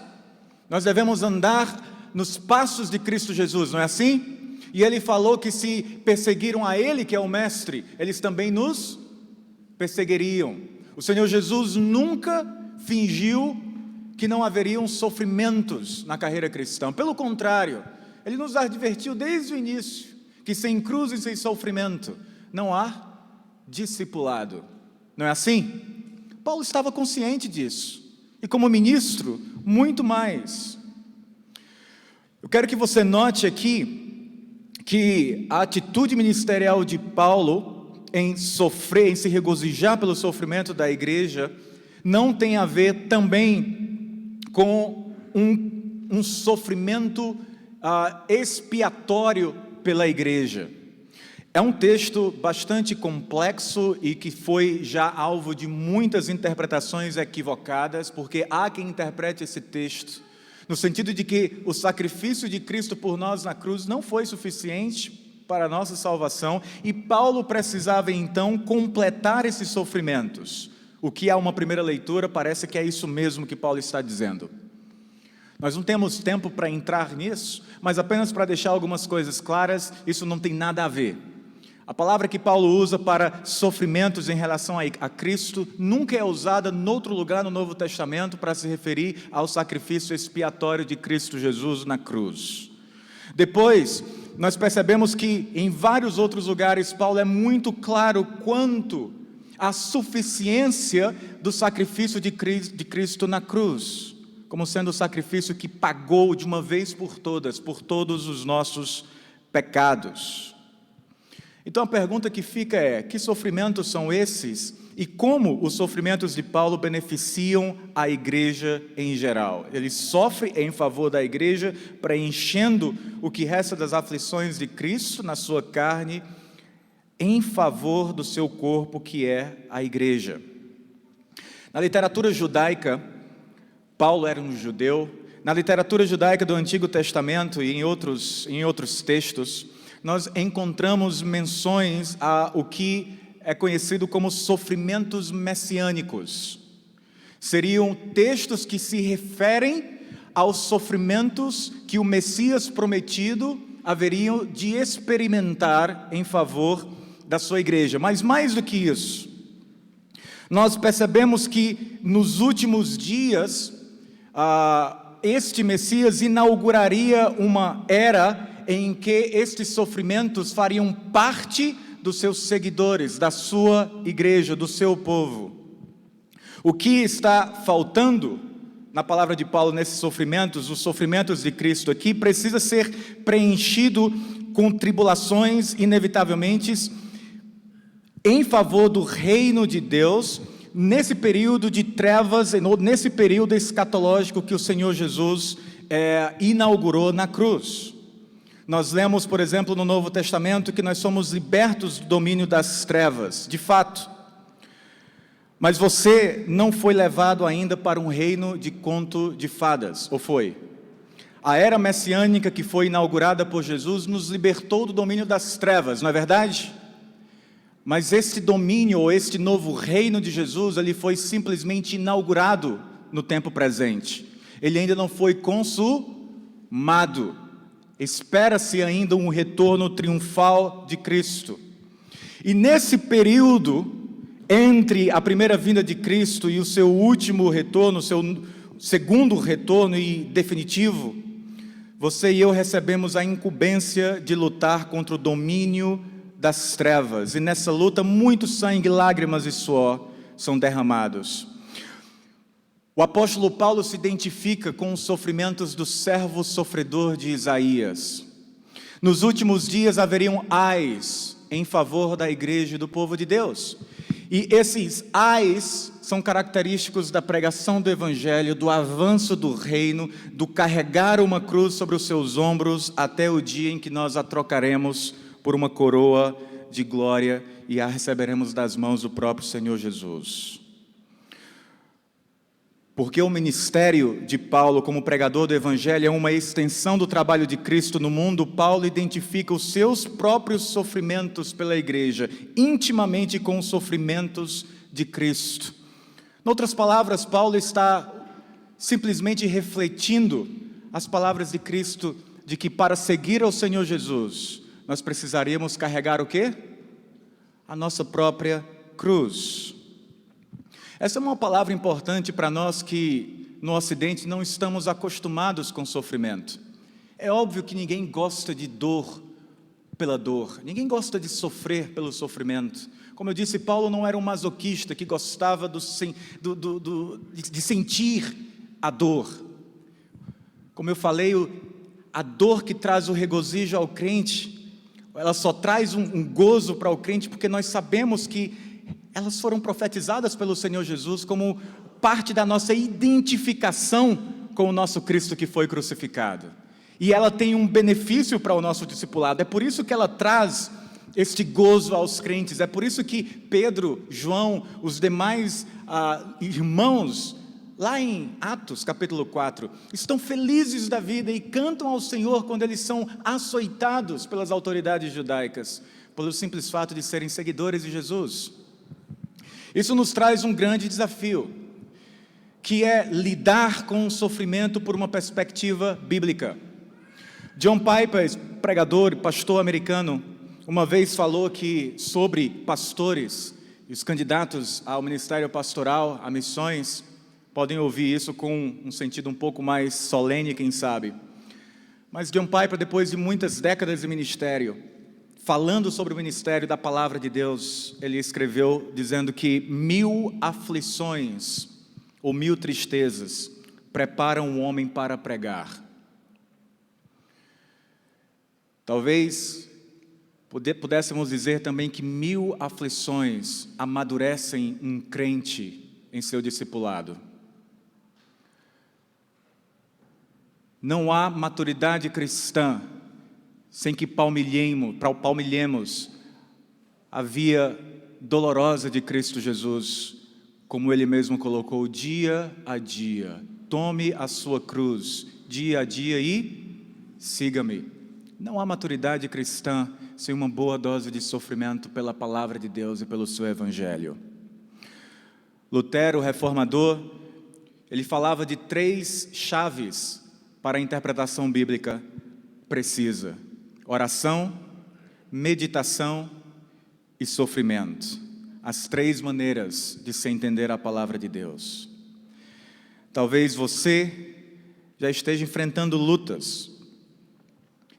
Nós devemos andar nos passos de Cristo Jesus, não é assim? E ele falou que se perseguiram a ele, que é o mestre, eles também nos perseguiriam. O Senhor Jesus nunca fingiu que não haveriam sofrimentos na carreira cristã. Pelo contrário, ele nos advertiu desde o início que sem cruz e sem sofrimento não há discipulado. Não é assim? Paulo estava consciente disso. E como ministro, muito mais. Eu quero que você note aqui que a atitude ministerial de Paulo em sofrer, em se regozijar pelo sofrimento da igreja, não tem a ver também com um sofrimento expiatório pela igreja. É um texto bastante complexo e que foi já alvo de muitas interpretações equivocadas, porque há quem interprete esse texto no sentido de que o sacrifício de Cristo por nós na cruz não foi suficiente para a nossa salvação, e Paulo precisava então completar esses sofrimentos. O que, a uma primeira leitura, parece que é isso mesmo que Paulo está dizendo. Nós não temos tempo para entrar nisso, mas apenas para deixar algumas coisas claras, isso não tem nada a ver. A palavra que Paulo usa para sofrimentos em relação a Cristo nunca é usada em outro lugar no Novo Testamento para se referir ao sacrifício expiatório de Cristo Jesus na cruz. Depois, nós percebemos que em vários outros lugares Paulo é muito claro quanto à suficiência do sacrifício de Cristo na cruz, como sendo o sacrifício que pagou de uma vez por todas, por todos os nossos pecados. Então a pergunta que fica é: que sofrimentos são esses e como os sofrimentos de Paulo beneficiam a igreja em geral? Ele sofre em favor da igreja, preenchendo o que resta das aflições de Cristo na sua carne, em favor do seu corpo, que é a igreja. Na literatura judaica, Paulo era um judeu. Na literatura judaica do Antigo Testamento e em outros textos, nós encontramos menções a o que é conhecido como sofrimentos messiânicos. Seriam textos que se referem aos sofrimentos que o Messias prometido haveriam de experimentar em favor da sua igreja. Mas mais do que isso, nós percebemos que nos últimos dias, este Messias inauguraria uma era em que estes sofrimentos fariam parte dos seus seguidores, da sua igreja, do seu povo. O que está faltando na palavra de Paulo nesses sofrimentos, os sofrimentos de Cristo aqui, precisa ser preenchido com tribulações inevitavelmente em favor do reino de Deus, nesse período de trevas, nesse período escatológico que o Senhor Jesus inaugurou na cruz. Nós lemos, por exemplo, no Novo Testamento que nós somos libertos do domínio das trevas, de fato. Mas você não foi levado ainda para um reino de conto de fadas, ou foi? A era messiânica que foi inaugurada por Jesus nos libertou do domínio das trevas, não é verdade? Mas este domínio, ou este novo reino de Jesus, ele foi simplesmente inaugurado no tempo presente. Ele ainda não foi consumado. Espera-se ainda um retorno triunfal de Cristo. E nesse período, entre a primeira vinda de Cristo e o seu último retorno, o seu segundo retorno e definitivo, você e eu recebemos a incumbência de lutar contra o domínio das trevas. E nessa luta, muito sangue, lágrimas e suor são derramados. O apóstolo Paulo se identifica com os sofrimentos do servo sofredor de Isaías. Nos últimos dias haveriam ais em favor da igreja e do povo de Deus. E esses ais são característicos da pregação do Evangelho, do avanço do reino, do carregar uma cruz sobre os seus ombros até o dia em que nós a trocaremos por uma coroa de glória e a receberemos das mãos do próprio Senhor Jesus. Porque o ministério de Paulo como pregador do Evangelho é uma extensão do trabalho de Cristo no mundo, Paulo identifica os seus próprios sofrimentos pela igreja, intimamente com os sofrimentos de Cristo. Em outras palavras, Paulo está simplesmente refletindo as palavras de Cristo, de que para seguir ao Senhor Jesus, nós precisaríamos carregar o quê? A nossa própria cruz. Essa é uma palavra importante para nós que no Ocidente não estamos acostumados com sofrimento. É óbvio que ninguém gosta de dor pela dor, ninguém gosta de sofrer pelo sofrimento. Como eu disse, Paulo não era um masoquista que gostava de sentir a dor. Como eu falei, a dor que traz o regozijo ao crente, ela só traz um gozo para o crente porque nós sabemos que elas foram profetizadas pelo Senhor Jesus como parte da nossa identificação com o nosso Cristo que foi crucificado. E ela tem um benefício para o nosso discipulado. É por isso que ela traz este gozo aos crentes. É por isso que Pedro, João, os demais irmãos, lá em Atos capítulo 4, estão felizes da vida e cantam ao Senhor quando eles são açoitados pelas autoridades judaicas, pelo simples fato de serem seguidores de Jesus. Isso nos traz um grande desafio, que é lidar com o sofrimento por uma perspectiva bíblica. John Piper, pregador e pastor americano, uma vez falou que sobre pastores e os candidatos ao ministério pastoral, a missões, podem ouvir isso com um sentido um pouco mais solene, quem sabe. Mas John Piper, depois de muitas décadas de ministério, falando sobre o ministério da palavra de Deus, ele escreveu dizendo que 1000 aflições ou 1000 tristezas preparam o homem para pregar. Talvez pudéssemos dizer também que 1000 aflições amadurecem um crente em seu discipulado. Não há maturidade cristã sem que palmilhemos a via dolorosa de Cristo Jesus, como Ele mesmo colocou, dia a dia. Tome a sua cruz, dia a dia e siga-me. Não há maturidade cristã sem uma boa dose de sofrimento pela palavra de Deus e pelo seu Evangelho. Lutero, o reformador, ele falava de 3 chaves para a interpretação bíblica precisa: oração, meditação e sofrimento. As 3 maneiras de se entender a palavra de Deus. Talvez você já esteja enfrentando lutas,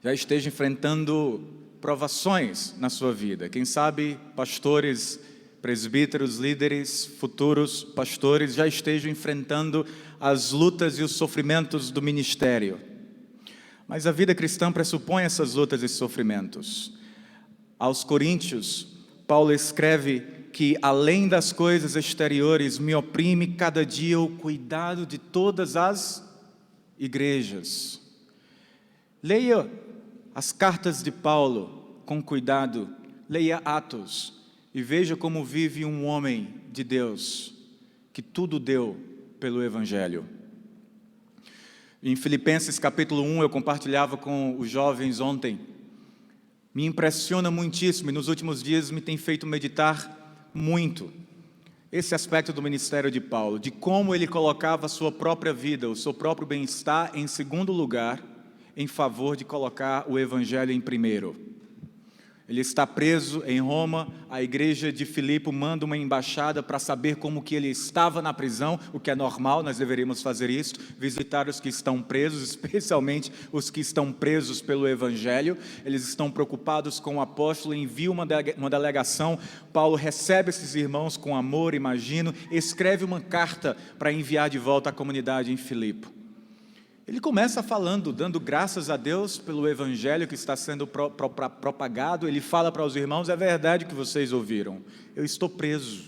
já esteja enfrentando provações na sua vida. Quem sabe pastores, presbíteros, líderes, futuros pastores já estejam enfrentando as lutas e os sofrimentos do ministério. Mas a vida cristã pressupõe essas lutas e sofrimentos. Aos Coríntios, Paulo escreve que, além das coisas exteriores, me oprime cada dia o cuidado de todas as igrejas. Leia as cartas de Paulo com cuidado, leia Atos e veja como vive um homem de Deus que tudo deu pelo Evangelho. Em Filipenses capítulo 1, eu compartilhava com os jovens ontem. Me impressiona muitíssimo e nos últimos dias me tem feito meditar muito esse aspecto do ministério de Paulo, de como ele colocava a sua própria vida, o seu próprio bem-estar em segundo lugar, em favor de colocar o Evangelho em primeiro. Ele está preso em Roma, a igreja de Filipe manda uma embaixada para saber como que ele estava na prisão, o que é normal, nós deveríamos fazer isso, visitar os que estão presos, especialmente os que estão presos pelo Evangelho. Eles estão preocupados com o apóstolo, envia uma delegação, Paulo recebe esses irmãos com amor, imagino, escreve uma carta para enviar de volta à comunidade em Filipe. Ele começa falando, dando graças a Deus pelo Evangelho que está sendo propagado. Ele fala para os irmãos, é verdade que vocês ouviram, eu estou preso,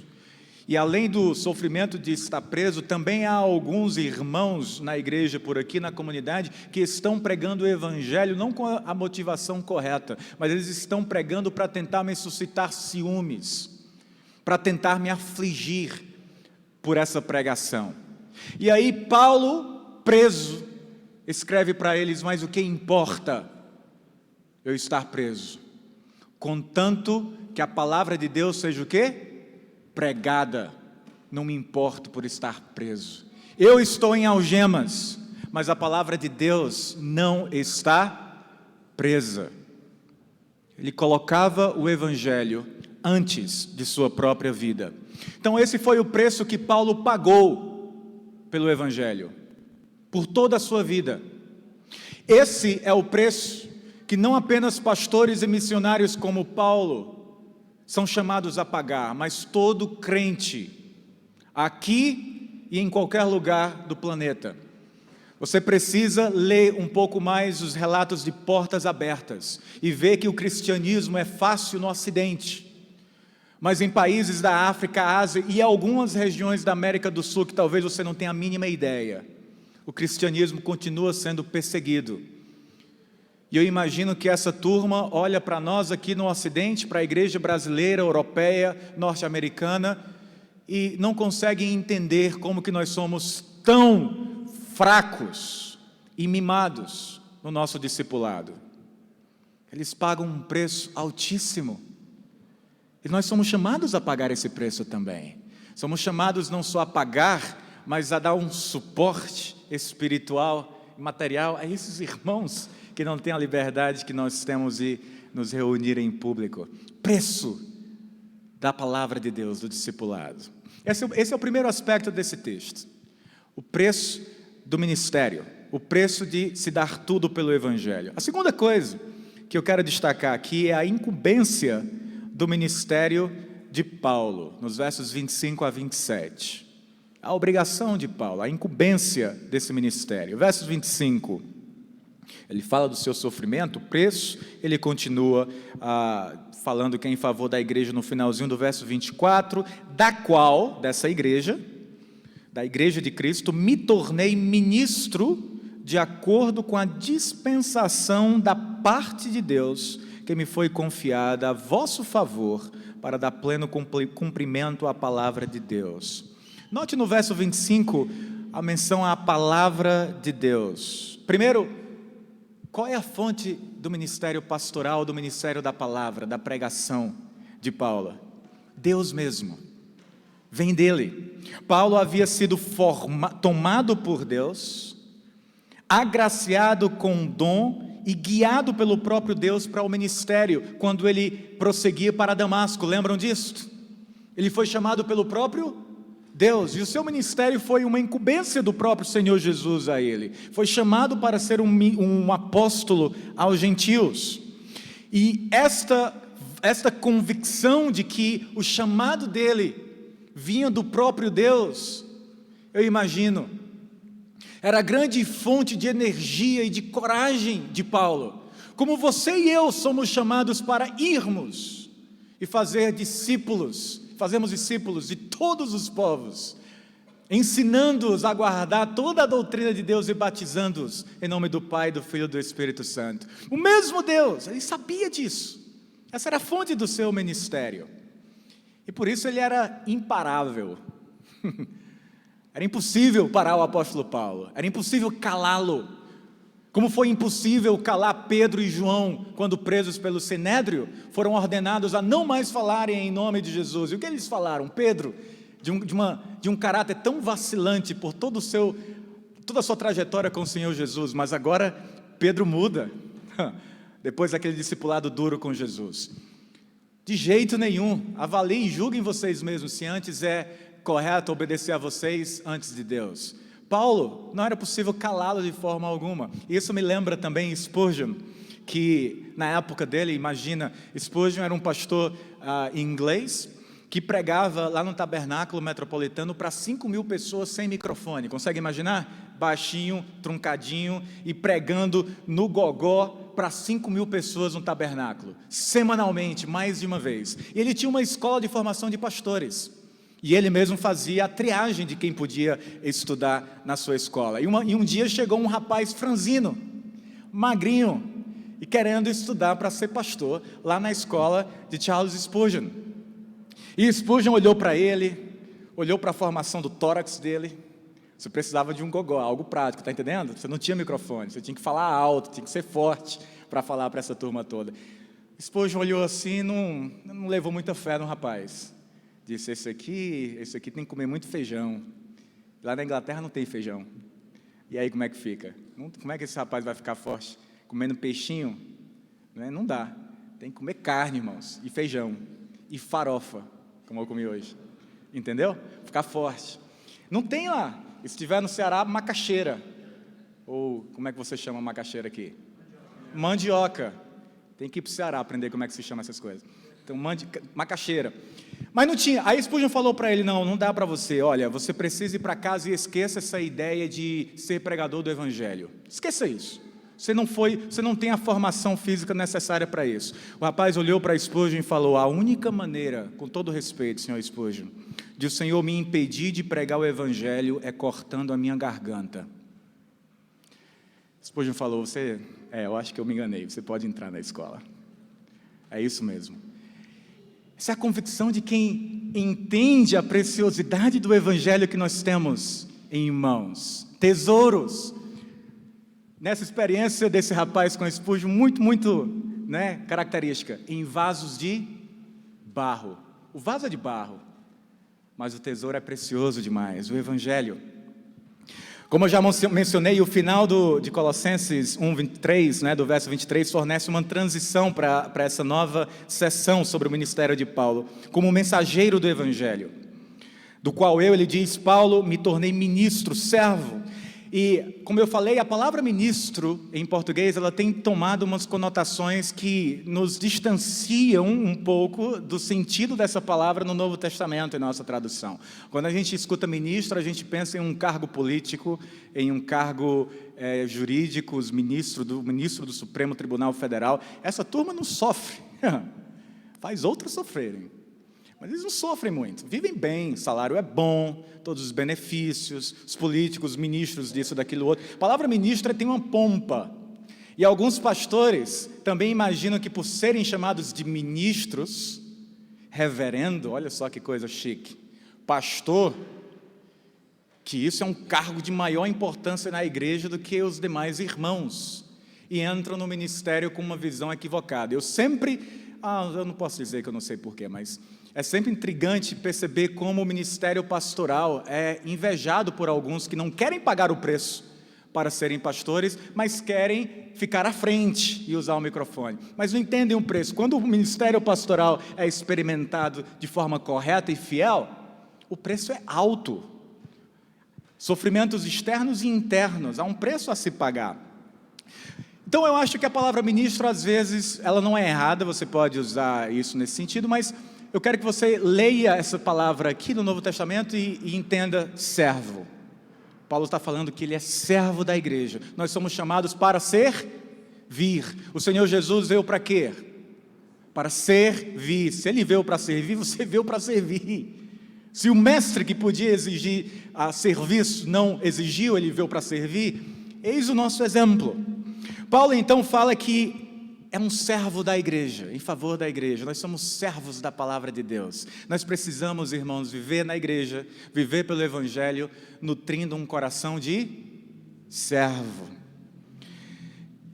E além do sofrimento de estar preso, também há alguns irmãos na igreja por aqui, na comunidade, que estão pregando o evangelho não com a motivação correta, mas eles estão pregando para tentar me suscitar ciúmes, para tentar me afligir por essa pregação. E aí Paulo, preso, escreve para eles: mas o que importa eu estar preso, contanto que a palavra de Deus seja o quê? Pregada. Não me importo por estar preso. Eu estou em algemas, mas a palavra de Deus não está presa. Ele colocava o evangelho antes de sua própria vida. Então esse foi o preço que Paulo pagou pelo evangelho, por toda a sua vida. Esse é o preço que não apenas pastores e missionários como Paulo são chamados a pagar, mas todo crente, aqui e em qualquer lugar do planeta. Você precisa ler um pouco mais os relatos de portas abertas e ver que o cristianismo é fácil no Ocidente, mas em países da África, Ásia e algumas regiões da América do Sul, que talvez você não tenha a mínima ideia, o cristianismo continua sendo perseguido. E eu imagino que essa turma olha para nós aqui no Ocidente, para a igreja brasileira, europeia, norte-americana, e não conseguem entender como que nós somos tão fracos e mimados no nosso discipulado. Eles pagam um preço altíssimo. E nós somos chamados a pagar esse preço também. Somos chamados não só a pagar, mas a dar um suporte espiritual e material a esses irmãos que não têm a liberdade que nós temos de nos reunir em público. Preço da palavra de Deus, do discipulado. Esse é o primeiro aspecto desse texto. O preço do ministério, o preço de se dar tudo pelo evangelho. A segunda coisa que eu quero destacar aqui é a incumbência do ministério de Paulo, nos versos 25 a 27. A obrigação de Paulo, a incumbência desse ministério. Versos 25, ele fala do seu sofrimento, o preço, ele continua falando que é em favor da igreja no finalzinho do verso 24, da qual, dessa igreja, da igreja de Cristo, me tornei ministro de acordo com a dispensação da parte de Deus que me foi confiada a vosso favor para dar pleno cumprimento à palavra de Deus. Note no verso 25 a menção à palavra de Deus. Primeiro, qual é a fonte do ministério pastoral, do ministério da palavra, da pregação de Paulo? Deus mesmo. Vem dele. Paulo havia sido tomado por Deus, agraciado com um dom e guiado pelo próprio Deus para o ministério, quando ele prosseguia para Damasco. Lembram disso? Ele foi chamado pelo próprio Deus, e o seu ministério foi uma incumbência do próprio Senhor Jesus a ele. Foi chamado para ser um apóstolo aos gentios. E esta convicção de que o chamado dele vinha do próprio Deus, eu imagino, era a grande fonte de energia e de coragem de Paulo. Como você e eu somos chamados para irmos e fazermos discípulos de todos os povos, ensinando-os a guardar toda a doutrina de Deus e batizando-os em nome do Pai, do Filho e do Espírito Santo. O mesmo Deus, ele sabia disso. Essa era a fonte do seu ministério. E por isso ele era imparável. Era impossível parar o apóstolo Paulo, era impossível calá-lo, como foi impossível calar Pedro e João, quando presos pelo Sinédrio, foram ordenados a não mais falarem em nome de Jesus. E o que eles falaram? Pedro, de um caráter tão vacilante por toda a sua trajetória com o Senhor Jesus, mas agora Pedro muda, depois daquele discipulado duro com Jesus. De jeito nenhum, avaliem e julguem vocês mesmos se antes é correto obedecer a vocês antes de Deus. Paulo, não era possível calá-lo de forma alguma. Isso me lembra também Spurgeon, que na época dele, imagina, Spurgeon era um pastor inglês, que pregava lá no tabernáculo metropolitano para 5.000 pessoas sem microfone. Consegue imaginar? Baixinho, truncadinho e pregando no gogó para 5.000 pessoas no tabernáculo, semanalmente, mais de uma vez. E ele tinha uma escola de formação de pastores. E ele mesmo fazia a triagem de quem podia estudar na sua escola. E um dia chegou um rapaz franzino, magrinho, e querendo estudar para ser pastor lá na escola de Charles Spurgeon. E Spurgeon olhou para ele, olhou para a formação do tórax dele. Você precisava de um gogó, algo prático, está entendendo? Você não tinha microfone, você tinha que falar alto, tinha que ser forte para falar para essa turma toda. Spurgeon olhou assim e não levou muita fé no rapaz. Disse, esse aqui tem que comer muito feijão. Lá na Inglaterra não tem feijão. E aí como é que fica? Como é que esse rapaz vai ficar forte? Comendo peixinho? Não dá. Tem que comer carne, irmãos, e feijão, e farofa, como eu comi hoje. Entendeu? Ficar forte. Não tem lá. Se tiver no Ceará, macaxeira. Ou como é que você chama macaxeira aqui? Mandioca. Tem que ir para o Ceará aprender como é que se chama essas coisas. Então, macaxeira. Mas não tinha. Aí Spurgeon falou para ele, não dá para você. Olha, você precisa ir para casa e esqueça essa ideia de ser pregador do Evangelho. Esqueça isso. Você não tem a formação física necessária para isso. O rapaz olhou para Spurgeon e falou, a única maneira, com todo respeito, senhor Spurgeon, de o Senhor me impedir de pregar o Evangelho é cortando a minha garganta. Spurgeon falou, eu acho que eu me enganei, você pode entrar na escola. É isso mesmo. Essa é a convicção de quem entende a preciosidade do Evangelho que nós temos em mãos. Tesouros. Nessa experiência desse rapaz com Spurgeon, muito característica, em vasos de barro. O vaso é de barro, mas o tesouro é precioso demais, o Evangelho. Como eu já mencionei, o final de Colossenses 1:23, do verso 23, fornece uma transição para essa nova sessão sobre o ministério de Paulo, como mensageiro do Evangelho, do qual ele diz, Paulo, me tornei ministro, servo. E, como eu falei, a palavra ministro, em português, ela tem tomado umas conotações que nos distanciam um pouco do sentido dessa palavra no Novo Testamento, em nossa tradução. Quando a gente escuta ministro, a gente pensa em um cargo político, em um cargo jurídico, ministro do Supremo Tribunal Federal. Essa turma não sofre, faz outros sofrerem. Mas eles não sofrem muito, vivem bem, o salário é bom, todos os benefícios, os políticos, ministros disso, daquilo, outro. A palavra ministro tem uma pompa. E alguns pastores também imaginam que por serem chamados de ministros, reverendo, olha só que coisa chique, pastor, que isso é um cargo de maior importância na igreja do que os demais irmãos. E entram no ministério com uma visão equivocada. Eu não posso dizer que eu não sei porquê, mas é sempre intrigante perceber como o ministério pastoral é invejado por alguns que não querem pagar o preço para serem pastores, mas querem ficar à frente e usar o microfone. Mas não entendem o preço. Quando o ministério pastoral é experimentado de forma correta e fiel, o preço é alto. Sofrimentos externos e internos, há um preço a se pagar. Então eu acho que a palavra ministro, às vezes, ela não é errada, você pode usar isso nesse sentido, mas eu quero que você leia essa palavra aqui no Novo Testamento e entenda servo. Paulo está falando que ele é servo da igreja. Nós somos chamados para servir. O Senhor Jesus veio para quê? Para servir. Se ele veio para servir, você veio para servir. Se o mestre que podia exigir serviço não exigiu, ele veio para servir, eis o nosso exemplo. Paulo então fala que é um servo da igreja, em favor da igreja. Nós somos servos da palavra de Deus. Nós precisamos, irmãos, viver na igreja, viver pelo Evangelho, nutrindo um coração de servo.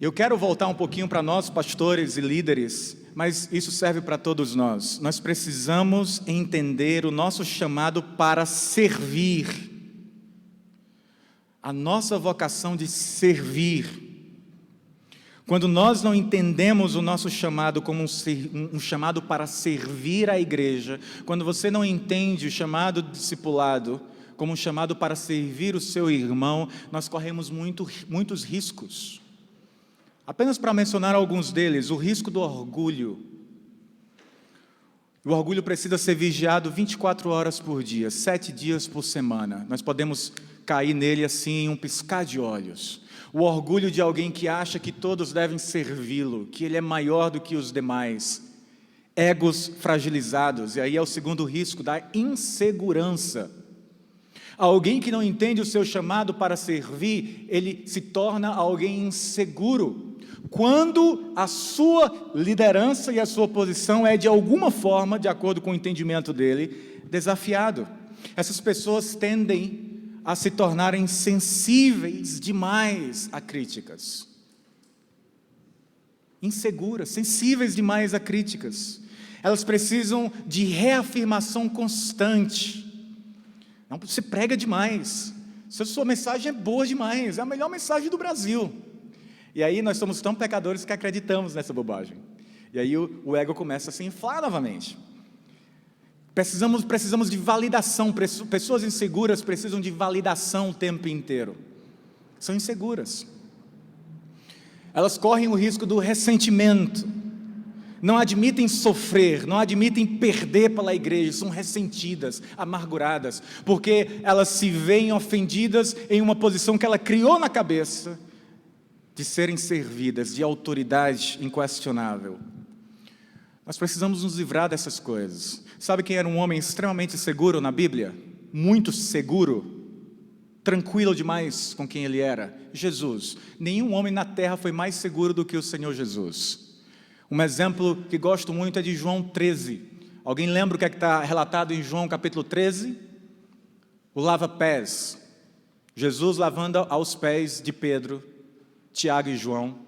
Eu quero voltar um pouquinho para nós, pastores e líderes, mas isso serve para todos nós. Nós precisamos entender o nosso chamado para servir. A nossa vocação de servir. Quando nós não entendemos o nosso chamado como um chamado para servir a igreja, quando você não entende o chamado de discipulado como um chamado para servir o seu irmão, nós corremos muitos riscos. Apenas para mencionar alguns deles, o risco do orgulho. O orgulho precisa ser vigiado 24 horas por dia, 7 dias por semana. Nós podemos cair nele assim em um piscar de olhos. O orgulho de alguém que acha que todos devem servi-lo, que ele é maior do que os demais. egos fragilizados. E aí é o segundo risco, da insegurança. Alguém que não entende o seu chamado para servir, ele se torna alguém inseguro. Quando a sua liderança e a sua posição é de alguma forma, de acordo com o entendimento dele, desafiado. Essas pessoas tendem a se tornarem sensíveis demais a críticas. Inseguras, sensíveis demais a críticas. Elas precisam de reafirmação constante. Não, você prega demais. Se a sua mensagem é boa demais, é a melhor mensagem do Brasil. E aí nós somos tão pecadores que acreditamos nessa bobagem. E aí o ego começa a se inflar novamente. Precisamos de validação. Pessoas inseguras precisam de validação o tempo inteiro. São inseguras. Elas correm o risco do ressentimento. Não admitem sofrer, não admitem perder pela igreja, são ressentidas, amarguradas, porque elas se veem ofendidas em uma posição que ela criou na cabeça, de serem servidas, de autoridade inquestionável. Nós precisamos nos livrar dessas coisas. Sabe quem era um homem extremamente seguro na Bíblia? Muito seguro, tranquilo demais com quem ele era? Jesus. Nenhum homem na terra foi mais seguro do que o Senhor Jesus. Um exemplo que gosto muito é de João 13. Alguém lembra o que está relatado em João capítulo 13? O lava-pés. Jesus lavando aos pés de Pedro, Tiago e João.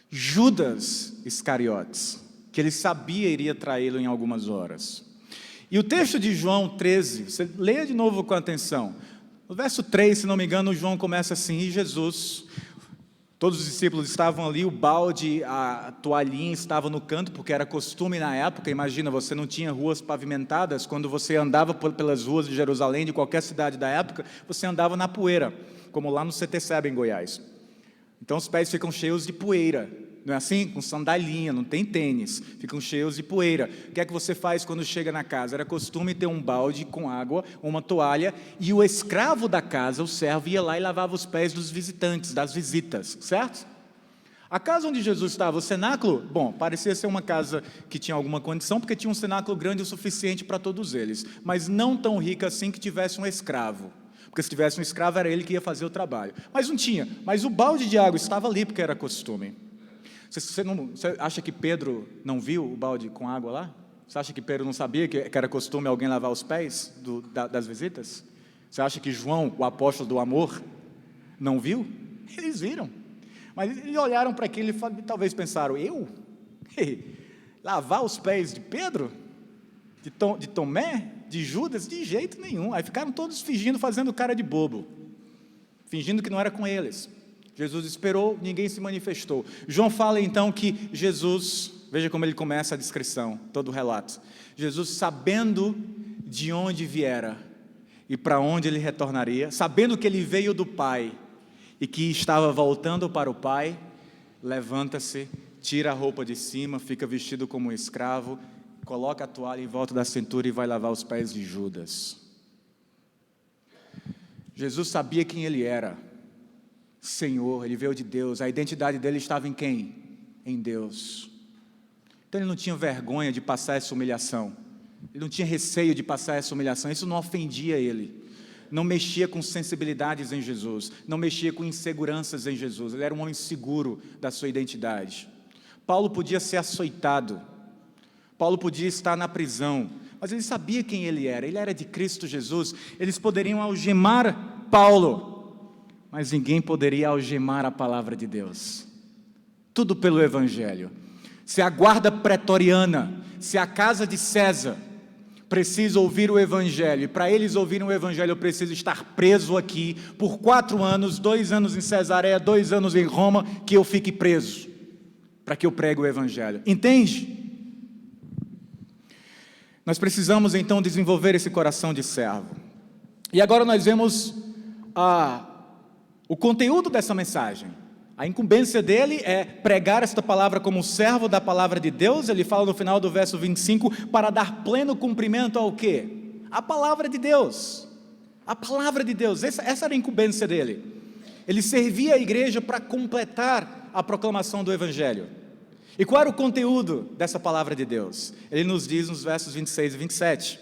Judas Iscariotes, que ele sabia iria traí-lo em algumas horas. E o texto de João 13, você leia de novo com atenção. No verso 3, se não me engano, João começa assim: e Jesus... Todos os discípulos estavam ali, o balde, a toalhinha estava no canto, porque era costume na época. Imagina, você não tinha ruas pavimentadas. Quando você andava pelas ruas de Jerusalém, de qualquer cidade da época, você andava na poeira, como lá no CTSEB em Goiás. Então os pés ficam cheios de poeira, não é assim? Com sandalinha, não tem tênis, ficam cheios de poeira. O que é que você faz quando chega na casa? Era costume ter um balde com água, uma toalha, e o escravo da casa, o servo, ia lá e lavava os pés dos visitantes, das visitas, certo? A casa onde Jesus estava, o cenáculo, bom, parecia ser uma casa que tinha alguma condição, porque tinha um cenáculo grande o suficiente para todos eles, mas não tão rica assim que tivesse um escravo. Porque se tivesse um escravo, era ele que ia fazer o trabalho. Mas não tinha, mas o balde de água estava ali, porque era costume. Você acha que Pedro não viu o balde com água lá? Você acha que Pedro não sabia que era costume alguém lavar os pés das visitas? Você acha que João, o apóstolo do amor, não viu? Eles viram. Mas eles olharam para aquilo e talvez pensaram: eu? Lavar os pés de Pedro? De Tomé? De Judas? De jeito nenhum. Aí ficaram todos fingindo, fazendo cara de bobo. Fingindo que não era com eles. Jesus esperou, ninguém se manifestou. João fala então que Jesus, veja como ele começa a descrição, todo o relato. Jesus, sabendo de onde viera e para onde ele retornaria, sabendo que ele veio do Pai e que estava voltando para o Pai, levanta-se, tira a roupa de cima, fica vestido como um escravo, coloca a toalha em volta da cintura e vai lavar os pés de Judas. Jesus sabia quem ele era. Senhor, ele veio de Deus, a identidade dele estava em quem? Em Deus. Então ele não tinha vergonha de passar essa humilhação, ele não tinha receio de passar essa humilhação, isso não ofendia ele, não mexia com sensibilidades em Jesus, não mexia com inseguranças em Jesus, ele era um homem seguro da sua identidade. Paulo podia ser açoitado, Paulo podia estar na prisão, mas ele sabia quem ele era de Cristo Jesus. Eles poderiam algemar Paulo, mas ninguém poderia algemar a palavra de Deus. Tudo pelo Evangelho. Se a guarda pretoriana, se a casa de César precisa ouvir o Evangelho, e para eles ouvirem o Evangelho eu preciso estar preso aqui por 4 anos, 2 anos em Cesareia, 2 anos em Roma, que eu fique preso, para que eu pregue o Evangelho. Entende? Nós precisamos então desenvolver esse coração de servo. E agora nós vemos o conteúdo dessa mensagem. A incumbência dele é pregar esta palavra como servo da palavra de Deus. Ele fala no final do verso 25, para dar pleno cumprimento ao quê? A palavra de Deus. A palavra de Deus, essa era a incumbência dele. Ele servia a igreja para completar a proclamação do Evangelho. E qual era o conteúdo dessa palavra de Deus? Ele nos diz nos versos 26 e 27.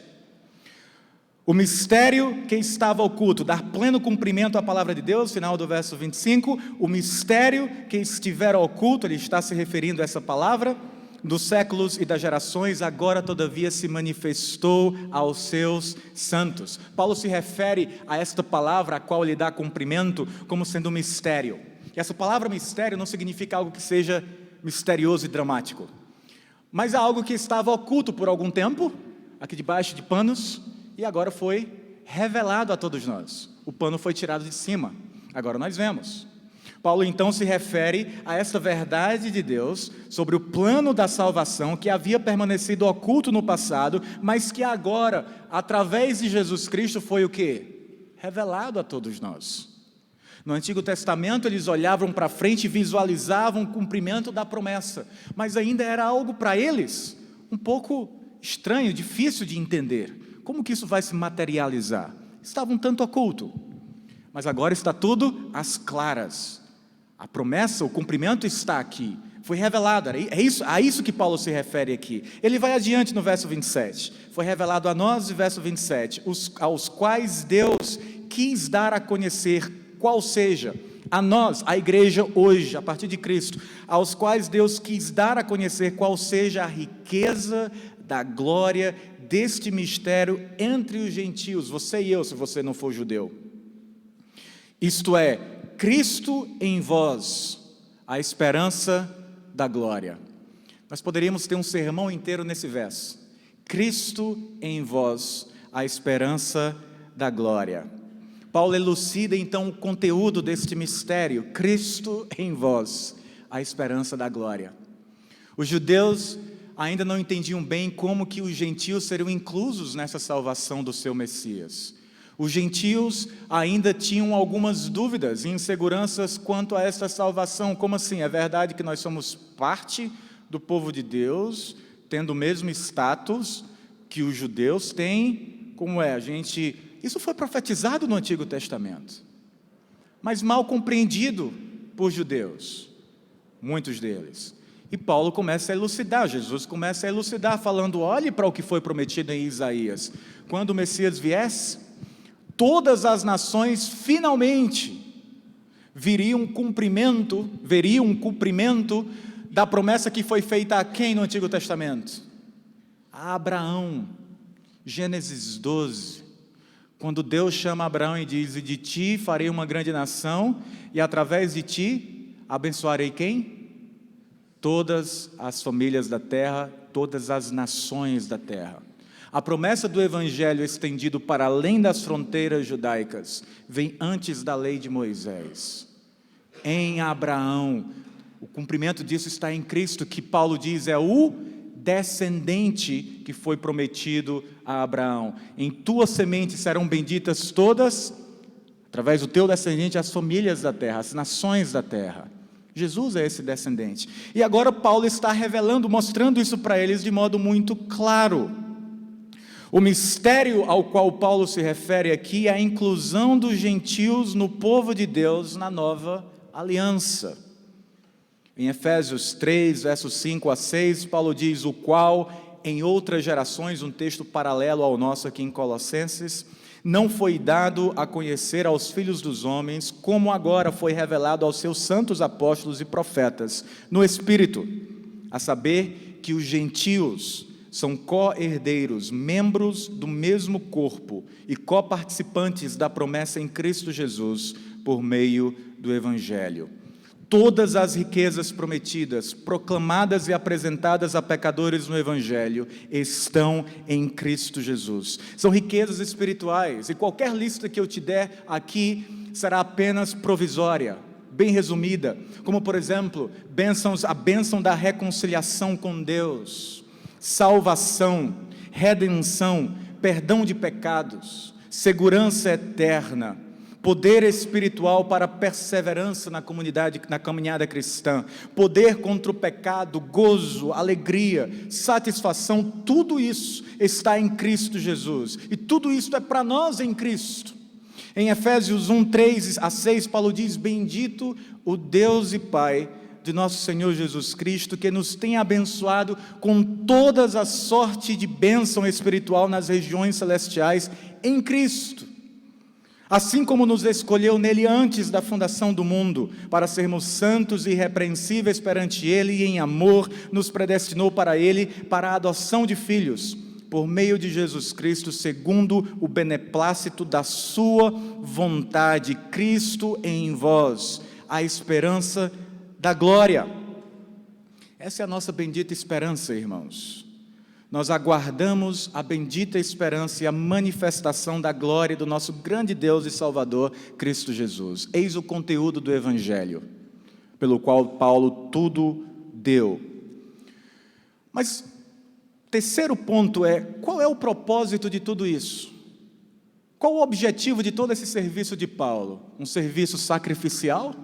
O mistério que estava oculto, dar pleno cumprimento à palavra de Deus, final do verso 25, o mistério que estivera oculto, ele está se referindo a essa palavra, dos séculos e das gerações, agora todavia se manifestou aos seus santos. Paulo se refere a esta palavra, a qual ele dá cumprimento, como sendo um mistério. E essa palavra mistério não significa algo que seja misterioso e dramático, mas é algo que estava oculto por algum tempo, aqui debaixo de panos, e agora foi revelado a todos nós. O pano foi tirado de cima, agora nós vemos. Paulo então se refere a esta verdade de Deus sobre o plano da salvação que havia permanecido oculto no passado, mas que agora, através de Jesus Cristo, foi o quê? Revelado a todos nós. No Antigo Testamento eles olhavam para frente e visualizavam o cumprimento da promessa, mas ainda era algo para eles um pouco estranho, difícil de entender. Como que isso vai se materializar? Estava um tanto oculto, mas agora está tudo às claras. A promessa, o cumprimento está aqui, foi revelado, é isso que Paulo se refere aqui. Ele vai adiante no verso 27, foi revelado a nós, no verso 27, aos quais Deus quis dar a conhecer, qual seja, a nós, a igreja hoje, a partir de Cristo, aos quais Deus quis dar a conhecer qual seja a riqueza da glória deste mistério entre os gentios, você e eu, se você não for judeu. Isto é, Cristo em vós, a esperança da glória. Nós poderíamos ter um sermão inteiro nesse verso. Cristo em vós, a esperança da glória. Paulo elucida então o conteúdo deste mistério. Cristo em vós, a esperança da glória. Os judeus ainda não entendiam bem como que os gentios seriam inclusos nessa salvação do seu Messias. Os gentios ainda tinham algumas dúvidas e inseguranças quanto a esta salvação. Como assim? É verdade que nós somos parte do povo de Deus, tendo o mesmo status que os judeus têm? Como é? Isso foi profetizado no Antigo Testamento, mas mal compreendido por judeus, muitos deles. E Paulo começa a elucidar, Jesus começa a elucidar, falando, olhe para o que foi prometido em Isaías. Quando o Messias viesse, todas as nações finalmente veriam um cumprimento da promessa que foi feita a quem no Antigo Testamento? A Abraão. Gênesis 12. Quando Deus chama Abraão e diz, e de ti farei uma grande nação, e através de ti abençoarei quem? Todas as famílias da terra, todas as nações da terra. A promessa do Evangelho estendido para além das fronteiras judaicas vem antes da lei de Moisés. Em Abraão, o cumprimento disso está em Cristo, que Paulo diz é o descendente que foi prometido a Abraão. Em tua semente serão benditas todas, através do teu descendente, as famílias da terra, as nações da terra. Jesus é esse descendente. E agora Paulo está revelando, mostrando isso para eles de modo muito claro. O mistério ao qual Paulo se refere aqui é a inclusão dos gentios no povo de Deus na nova aliança. Em Efésios 3, versos 5 a 6, Paulo diz, o qual em outras gerações, um texto paralelo ao nosso aqui em Colossenses, não foi dado a conhecer aos filhos dos homens, como agora foi revelado aos seus santos apóstolos e profetas, no Espírito, a saber que os gentios são co-herdeiros, membros do mesmo corpo e co-participantes da promessa em Cristo Jesus, por meio do Evangelho. Todas as riquezas prometidas, proclamadas e apresentadas a pecadores no Evangelho, estão em Cristo Jesus. São riquezas espirituais, e qualquer lista que eu te der aqui será apenas provisória, bem resumida, como por exemplo, a bênção da reconciliação com Deus, salvação, redenção, perdão de pecados, segurança eterna, poder espiritual para perseverança na caminhada cristã, poder contra o pecado, gozo, alegria, satisfação, tudo isso está em Cristo Jesus, e tudo isso é para nós em Cristo. Em Efésios 1, 3 a 6, Paulo diz, bendito o Deus e Pai de nosso Senhor Jesus Cristo, que nos tem abençoado com todas as sorte de bênção espiritual nas regiões celestiais em Cristo. Assim como nos escolheu nele antes da fundação do mundo, para sermos santos e irrepreensíveis perante ele, e em amor nos predestinou para ele, para a adoção de filhos, por meio de Jesus Cristo, segundo o beneplácito da sua vontade, Cristo em vós, a esperança da glória. Essa é a nossa bendita esperança, irmãos. Nós aguardamos a bendita esperança e a manifestação da glória do nosso grande Deus e Salvador, Cristo Jesus. Eis o conteúdo do Evangelho, pelo qual Paulo tudo deu. Mas, terceiro ponto é, qual é o propósito de tudo isso? Qual o objetivo de todo esse serviço de Paulo? Um serviço sacrificial?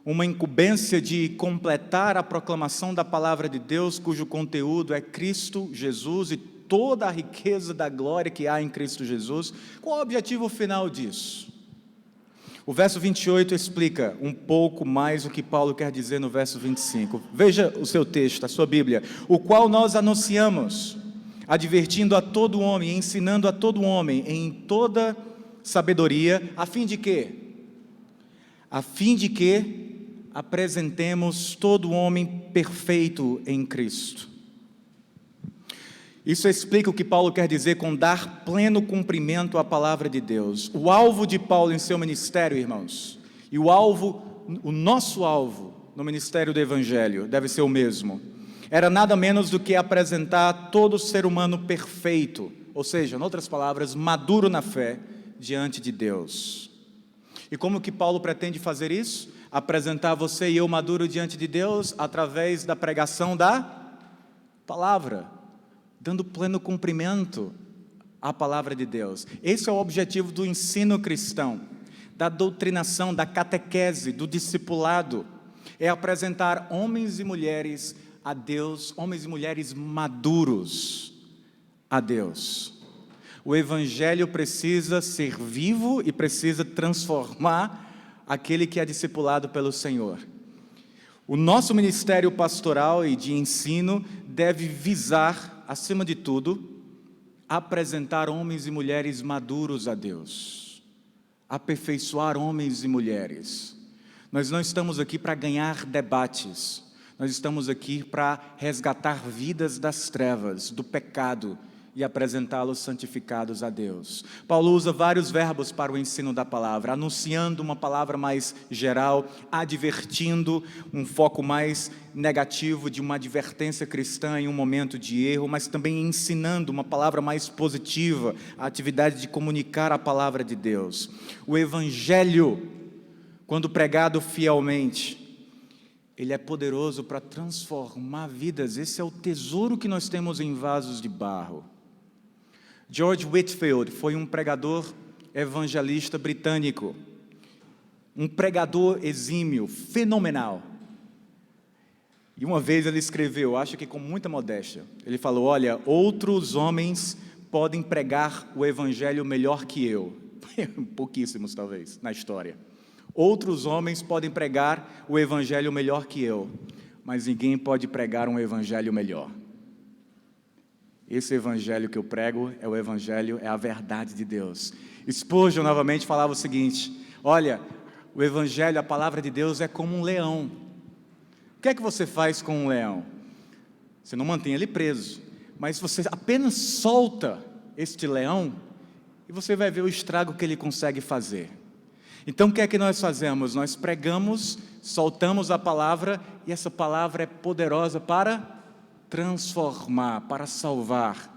Uma incumbência de completar a proclamação da palavra de Deus, cujo conteúdo é Cristo Jesus e toda a riqueza da glória que há em Cristo Jesus? Qual o objetivo final disso? O verso 28 explica um pouco mais o que Paulo quer dizer no verso 25. Veja o seu texto, a sua Bíblia. O qual nós anunciamos, advertindo a todo homem, ensinando a todo homem em toda sabedoria, a fim de quê? A fim de que apresentemos todo homem perfeito em Cristo. Isso explica o que Paulo quer dizer com dar pleno cumprimento à palavra de Deus. O alvo de Paulo em seu ministério, irmãos, e o nosso alvo no ministério do Evangelho deve ser o mesmo. Era nada menos do que apresentar todo ser humano perfeito, ou seja, em outras palavras, maduro na fé diante de Deus. E como que Paulo pretende fazer isso? Apresentar você e eu maduro diante de Deus através da pregação da palavra, dando pleno cumprimento à palavra de Deus. Esse é o objetivo do ensino cristão, da doutrinação, da catequese, do discipulado, é apresentar homens e mulheres a Deus, homens e mulheres maduros a Deus. O Evangelho precisa ser vivo e precisa transformar aquele que é discipulado pelo Senhor. O nosso ministério pastoral e de ensino deve visar, acima de tudo, apresentar homens e mulheres maduros a Deus, aperfeiçoar homens e mulheres. Nós não estamos aqui para ganhar debates, nós estamos aqui para resgatar vidas das trevas, do pecado, e apresentá-los santificados a Deus. Paulo usa vários verbos para o ensino da palavra, anunciando uma palavra mais geral, advertindo um foco mais negativo de uma advertência cristã em um momento de erro, mas também ensinando uma palavra mais positiva, a atividade de comunicar a palavra de Deus. O Evangelho, quando pregado fielmente, ele é poderoso para transformar vidas. Esse é o tesouro que nós temos em vasos de barro. George Whitefield foi um pregador evangelista britânico, um pregador exímio, fenomenal. E uma vez ele escreveu, acho que com muita modéstia, ele falou: olha, outros homens podem pregar o evangelho melhor que eu. Pouquíssimos talvez, na história. Outros homens podem pregar o evangelho melhor que eu, mas ninguém pode pregar um evangelho melhor. Esse evangelho que eu prego é o evangelho, é a verdade de Deus. Spurgeon novamente falava o seguinte: olha, o evangelho, a palavra de Deus é como um leão. O que é que você faz com um leão? Você não mantém ele preso, mas você apenas solta este leão e você vai ver o estrago que ele consegue fazer. Então o que é que nós fazemos? Nós pregamos, soltamos a palavra, e essa palavra é poderosa para transformar, para salvar.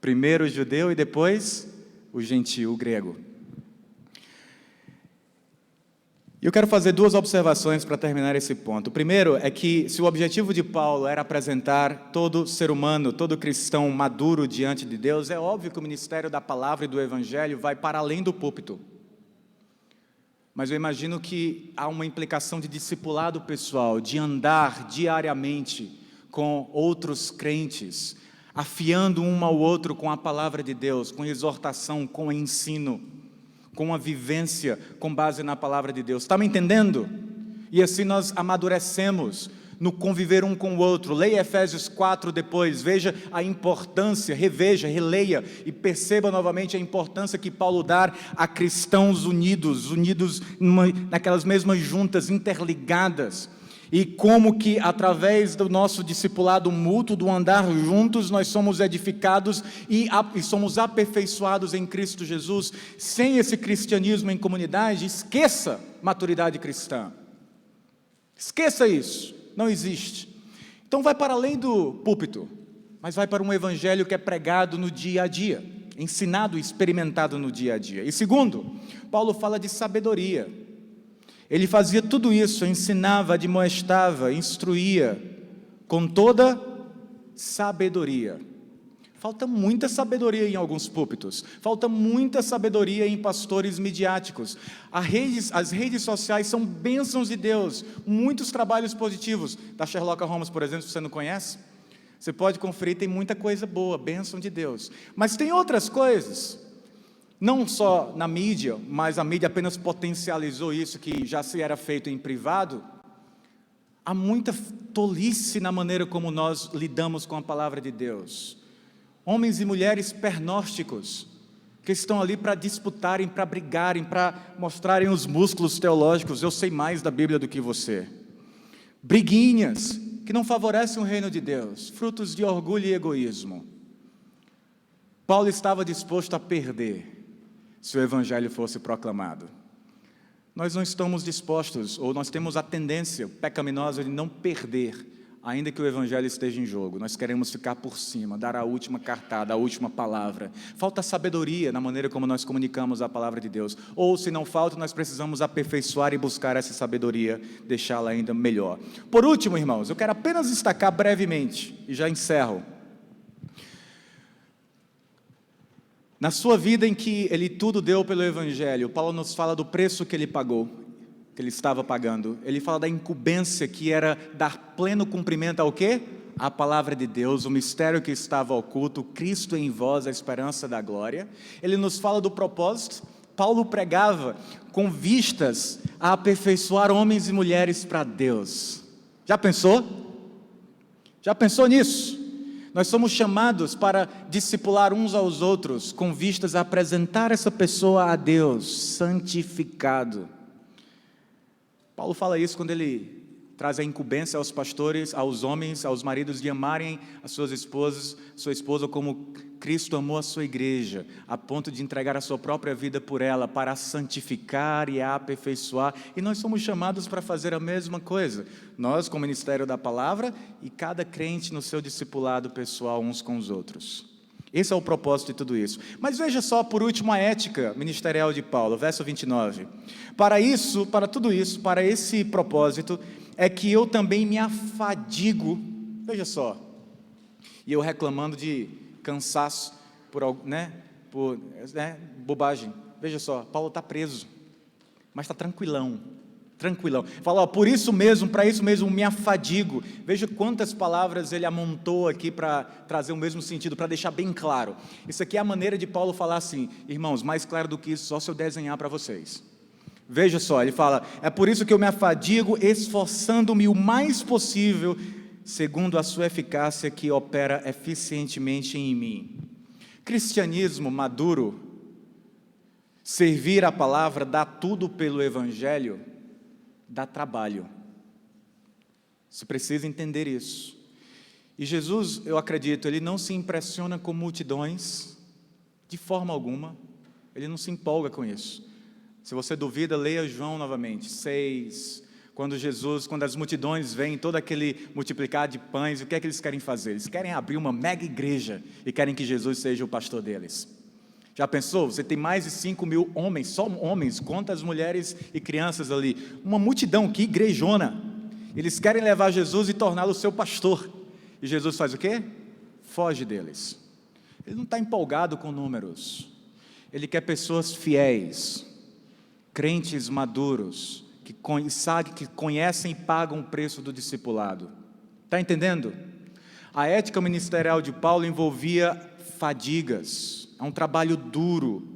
Primeiro o judeu e depois o gentio, o grego. E eu quero fazer duas observações para terminar esse ponto. O primeiro é que, se o objetivo de Paulo era apresentar todo ser humano, todo cristão maduro diante de Deus, é óbvio que o ministério da palavra e do evangelho vai para além do púlpito. Mas eu imagino que há uma implicação de discipulado pessoal, de andar diariamente com outros crentes, afiando um ao outro com a palavra de Deus, com exortação, com ensino, com a vivência com base na palavra de Deus. Está me entendendo? E assim nós amadurecemos no conviver um com o outro. Leia Efésios 4 depois, veja a importância, reveja, releia e perceba novamente a importância que Paulo dá a cristãos unidos naquelas mesmas juntas, interligadas. E como que através do nosso discipulado mútuo, do andar juntos, nós somos edificados e somos aperfeiçoados em Cristo Jesus. Sem esse cristianismo em comunidade, esqueça maturidade cristã. Esqueça isso, não existe. Então vai para além do púlpito, mas vai para um evangelho que é pregado no dia a dia, ensinado e experimentado no dia a dia. E segundo, Paulo fala de sabedoria. Ele fazia tudo isso, ensinava, admoestava, instruía, com toda sabedoria. Falta muita sabedoria em alguns púlpitos, falta muita sabedoria em pastores midiáticos. As redes sociais são bênçãos de Deus, muitos trabalhos positivos. Da Sherlock Holmes, por exemplo, se você não conhece, você pode conferir, tem muita coisa boa, bênção de Deus. Mas tem outras coisas. Não só na mídia, mas a mídia apenas potencializou isso que já se era feito em privado. Há muita tolice na maneira como nós lidamos com a palavra de Deus. Homens e mulheres pernósticos, que estão ali para disputarem, para brigarem, para mostrarem os músculos teológicos. Eu sei mais da Bíblia do que você. Briguinhas, que não favorecem o reino de Deus, frutos de orgulho e egoísmo. Paulo estava disposto a perder se o evangelho fosse proclamado. Nós não estamos dispostos, ou nós temos a tendência pecaminosa de não perder, ainda que o evangelho esteja em jogo. Nós queremos ficar por cima, dar a última cartada, a última palavra. Falta sabedoria na maneira como nós comunicamos a palavra de Deus. Ou, se não falta, nós precisamos aperfeiçoar e buscar essa sabedoria, deixá-la ainda melhor. Por último, irmãos, eu quero apenas destacar brevemente, e já encerro. Na sua vida em que ele tudo deu pelo evangelho, Paulo nos fala do preço que ele pagou, que ele estava pagando. Ele fala da incumbência que era dar pleno cumprimento ao quê? A palavra de Deus, o mistério que estava oculto, Cristo em vós, a esperança da glória. Ele nos fala do propósito. Paulo pregava com vistas a aperfeiçoar homens e mulheres para Deus. Já pensou? Já pensou nisso? Nós somos chamados para discipular uns aos outros, com vistas a apresentar essa pessoa a Deus, santificado. Paulo fala isso quando ele traz a incumbência aos pastores, aos homens, aos maridos de amarem as suas esposas, sua esposa como Cristo amou a sua igreja, a ponto de entregar a sua própria vida por ela, para a santificar e a aperfeiçoar. E nós somos chamados para fazer a mesma coisa. Nós, com o ministério da palavra, e cada crente no seu discipulado pessoal uns com os outros. Esse é o propósito de tudo isso. Mas veja só, por último, a ética ministerial de Paulo, verso 29. Para isso, para tudo isso, para esse propósito, é que eu também me afadigo. Veja só, e eu reclamando de cansaço por bobagem. Veja só, Paulo está preso, mas está tranquilão. Fala, por isso mesmo, para isso mesmo me afadigo. Veja quantas palavras ele amontou aqui para trazer o mesmo sentido, para deixar bem claro. Isso aqui é a maneira de Paulo falar assim, irmãos, mais claro do que isso, só se eu desenhar para vocês. Veja só, ele fala, é por isso que eu me afadigo, esforçando-me o mais possível, segundo a sua eficácia que opera eficientemente em mim. Cristianismo maduro, servir a palavra, dar tudo pelo evangelho, dá trabalho. Você precisa entender isso. E Jesus, eu acredito, ele não se impressiona com multidões, de forma alguma, ele não se empolga com isso. Se você duvida, leia João novamente, 6, quando as multidões vêm, todo aquele multiplicar de pães, o que é que eles querem fazer? Eles querem abrir uma mega igreja e querem que Jesus seja o pastor deles. Já pensou? Você tem mais de 5.000 homens, só homens, conta as mulheres e crianças ali, uma multidão, que igrejona. Eles querem levar Jesus e torná-lo seu pastor. E Jesus faz o quê? Foge deles. Ele não está empolgado com números. Ele quer pessoas fiéis, crentes maduros, que conhecem e pagam o preço do discipulado. Está entendendo? A ética ministerial de Paulo envolvia fadigas. É um trabalho duro,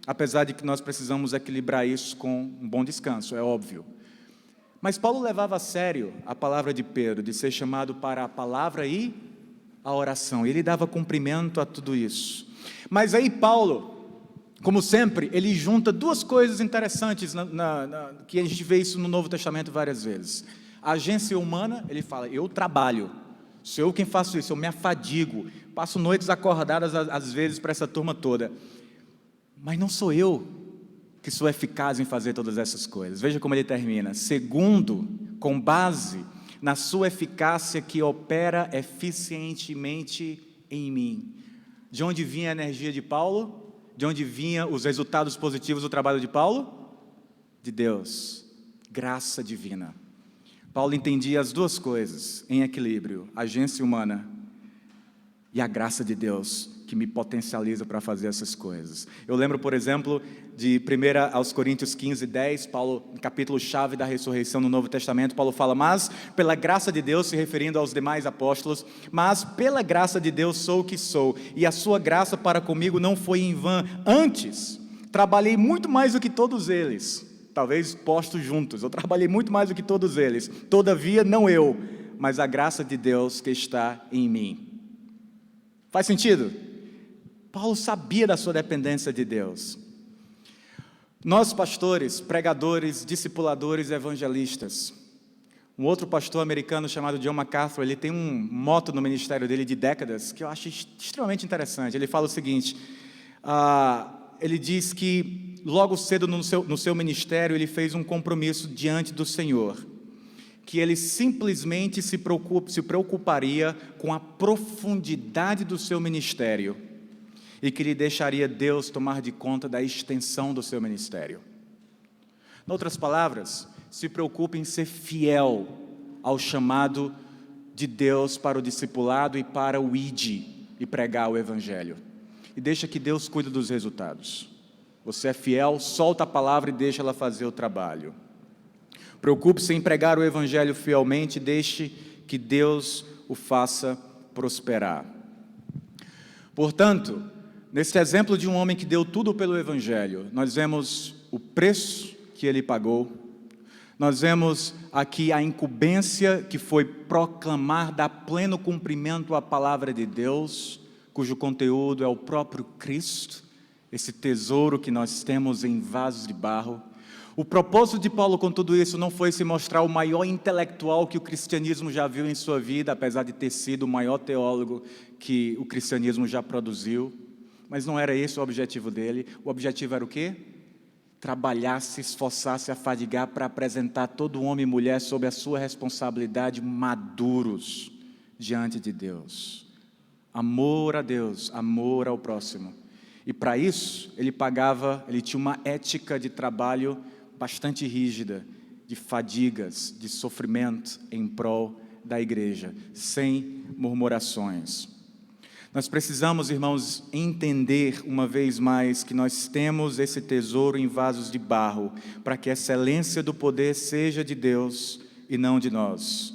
apesar de que nós precisamos equilibrar isso com um bom descanso, é óbvio. Mas Paulo levava a sério a palavra de Pedro, de ser chamado para a palavra e a oração. Ele dava cumprimento a tudo isso. Mas aí Paulo, como sempre, ele junta duas coisas interessantes, que a gente vê isso no Novo Testamento várias vezes. A agência humana, ele fala, eu trabalho, sou eu quem faço isso, eu me afadigo, passo noites acordadas às vezes para essa turma toda. Mas não sou eu que sou eficaz em fazer todas essas coisas. Veja como ele termina. Segundo, com base na sua eficácia que opera eficientemente em mim. De onde vinha a energia de Paulo? De onde vinham os resultados positivos do trabalho de Paulo? De Deus. Graça divina. Paulo entendia as duas coisas em equilíbrio. A agência humana e a graça de Deus que me potencializa para fazer essas coisas. Eu lembro, por exemplo, de 1 aos Coríntios 15:10, Paulo, no capítulo-chave da ressurreição no Novo Testamento, Paulo fala, mas pela graça de Deus, se referindo aos demais apóstolos, mas pela graça de Deus sou o que sou, e a sua graça para comigo não foi em vão, antes, trabalhei muito mais do que todos eles, talvez postos juntos, eu trabalhei muito mais do que todos eles, todavia não eu, mas a graça de Deus que está em mim. Faz sentido? Paulo sabia da sua dependência de Deus. Nós pastores, pregadores, discipuladores, evangelistas, um outro pastor americano chamado John MacArthur, ele tem um moto no ministério dele de décadas, que eu acho extremamente interessante. Ele fala o seguinte, ele diz que logo cedo no seu ministério ele fez um compromisso diante do Senhor, que ele simplesmente se preocuparia com a profundidade do seu ministério e que ele deixaria Deus tomar de conta da extensão do seu ministério. Em outras palavras, se preocupe em ser fiel ao chamado de Deus para o discipulado e para o ID e pregar o Evangelho. E deixa que Deus cuide dos resultados. Você é fiel, solta a palavra e deixa ela fazer o trabalho. Preocupe-se em pregar o Evangelho fielmente, deixe que Deus o faça prosperar. Portanto, nesse exemplo de um homem que deu tudo pelo Evangelho, nós vemos o preço que ele pagou, nós vemos aqui a incumbência que foi proclamar, dar pleno cumprimento à palavra de Deus, cujo conteúdo é o próprio Cristo, esse tesouro que nós temos em vasos de barro. O propósito de Paulo com tudo isso não foi se mostrar o maior intelectual que o cristianismo já viu em sua vida, apesar de ter sido o maior teólogo que o cristianismo já produziu, mas não era esse o objetivo dele. O objetivo era o quê? Trabalhar, se esforçar, se afadigar para apresentar todo homem e mulher sob a sua responsabilidade maduros diante de Deus. Amor a Deus, amor ao próximo. E para isso, ele tinha uma ética de trabalho bastante rígida, de fadigas, de sofrimento em prol da igreja, sem murmurações. Nós precisamos, irmãos, entender uma vez mais que nós temos esse tesouro em vasos de barro, para que a excelência do poder seja de Deus e não de nós.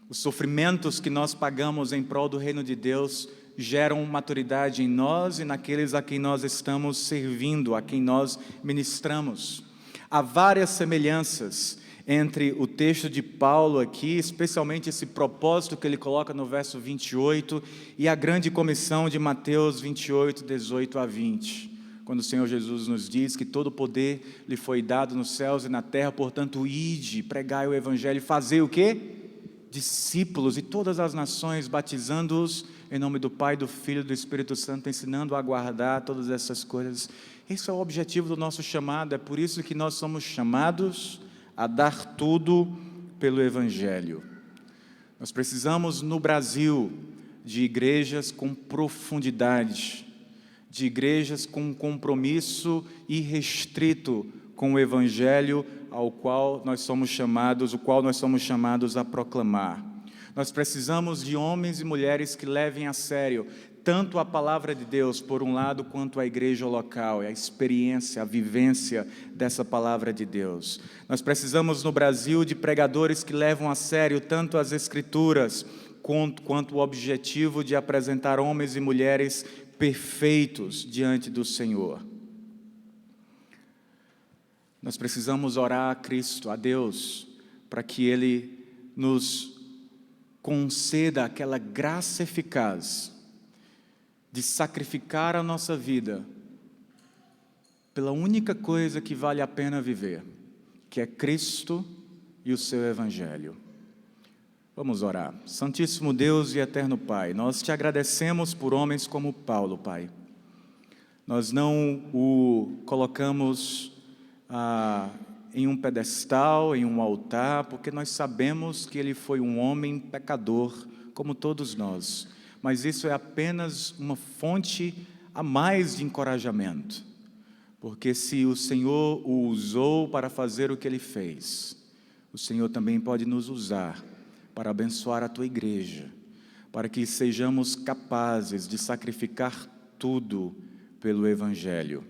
Os sofrimentos que nós pagamos em prol do reino de Deus geram maturidade em nós e naqueles a quem nós estamos servindo, a quem nós ministramos. Há várias semelhanças entre o texto de Paulo aqui, especialmente esse propósito que ele coloca no verso 28 e a grande comissão de Mateus 28, 18 a 20, quando o Senhor Jesus nos diz que todo o poder lhe foi dado nos céus e na terra, portanto, ide, pregai o Evangelho, fazei o quê? Discípulos de todas as nações, batizando-os em nome do Pai, do Filho e do Espírito Santo, ensinando a guardar todas essas coisas. Esse é o objetivo do nosso chamado, é por isso que nós somos chamados a dar tudo pelo Evangelho. Nós precisamos no Brasil de igrejas com profundidade, de igrejas com compromisso irrestrito com o Evangelho o qual nós somos chamados a proclamar. Nós precisamos de homens e mulheres que levem a sério tanto a palavra de Deus, por um lado, quanto a igreja local, a experiência, a vivência dessa palavra de Deus. Nós precisamos no Brasil de pregadores que levam a sério tanto as Escrituras, quanto o objetivo de apresentar homens e mulheres perfeitos diante do Senhor. Nós precisamos orar a Cristo, a Deus, para que Ele nos conceda aquela graça eficaz de sacrificar a nossa vida pela única coisa que vale a pena viver, que é Cristo e o seu Evangelho. Vamos orar. Santíssimo Deus e eterno Pai, nós te agradecemos por homens como Paulo, Pai. Nós não o colocamos em um pedestal, em um altar, porque nós sabemos que ele foi um homem pecador, como todos nós. Mas isso é apenas uma fonte a mais de encorajamento. Porque se o Senhor o usou para fazer o que Ele fez, o Senhor também pode nos usar para abençoar a Tua igreja, para que sejamos capazes de sacrificar tudo pelo Evangelho.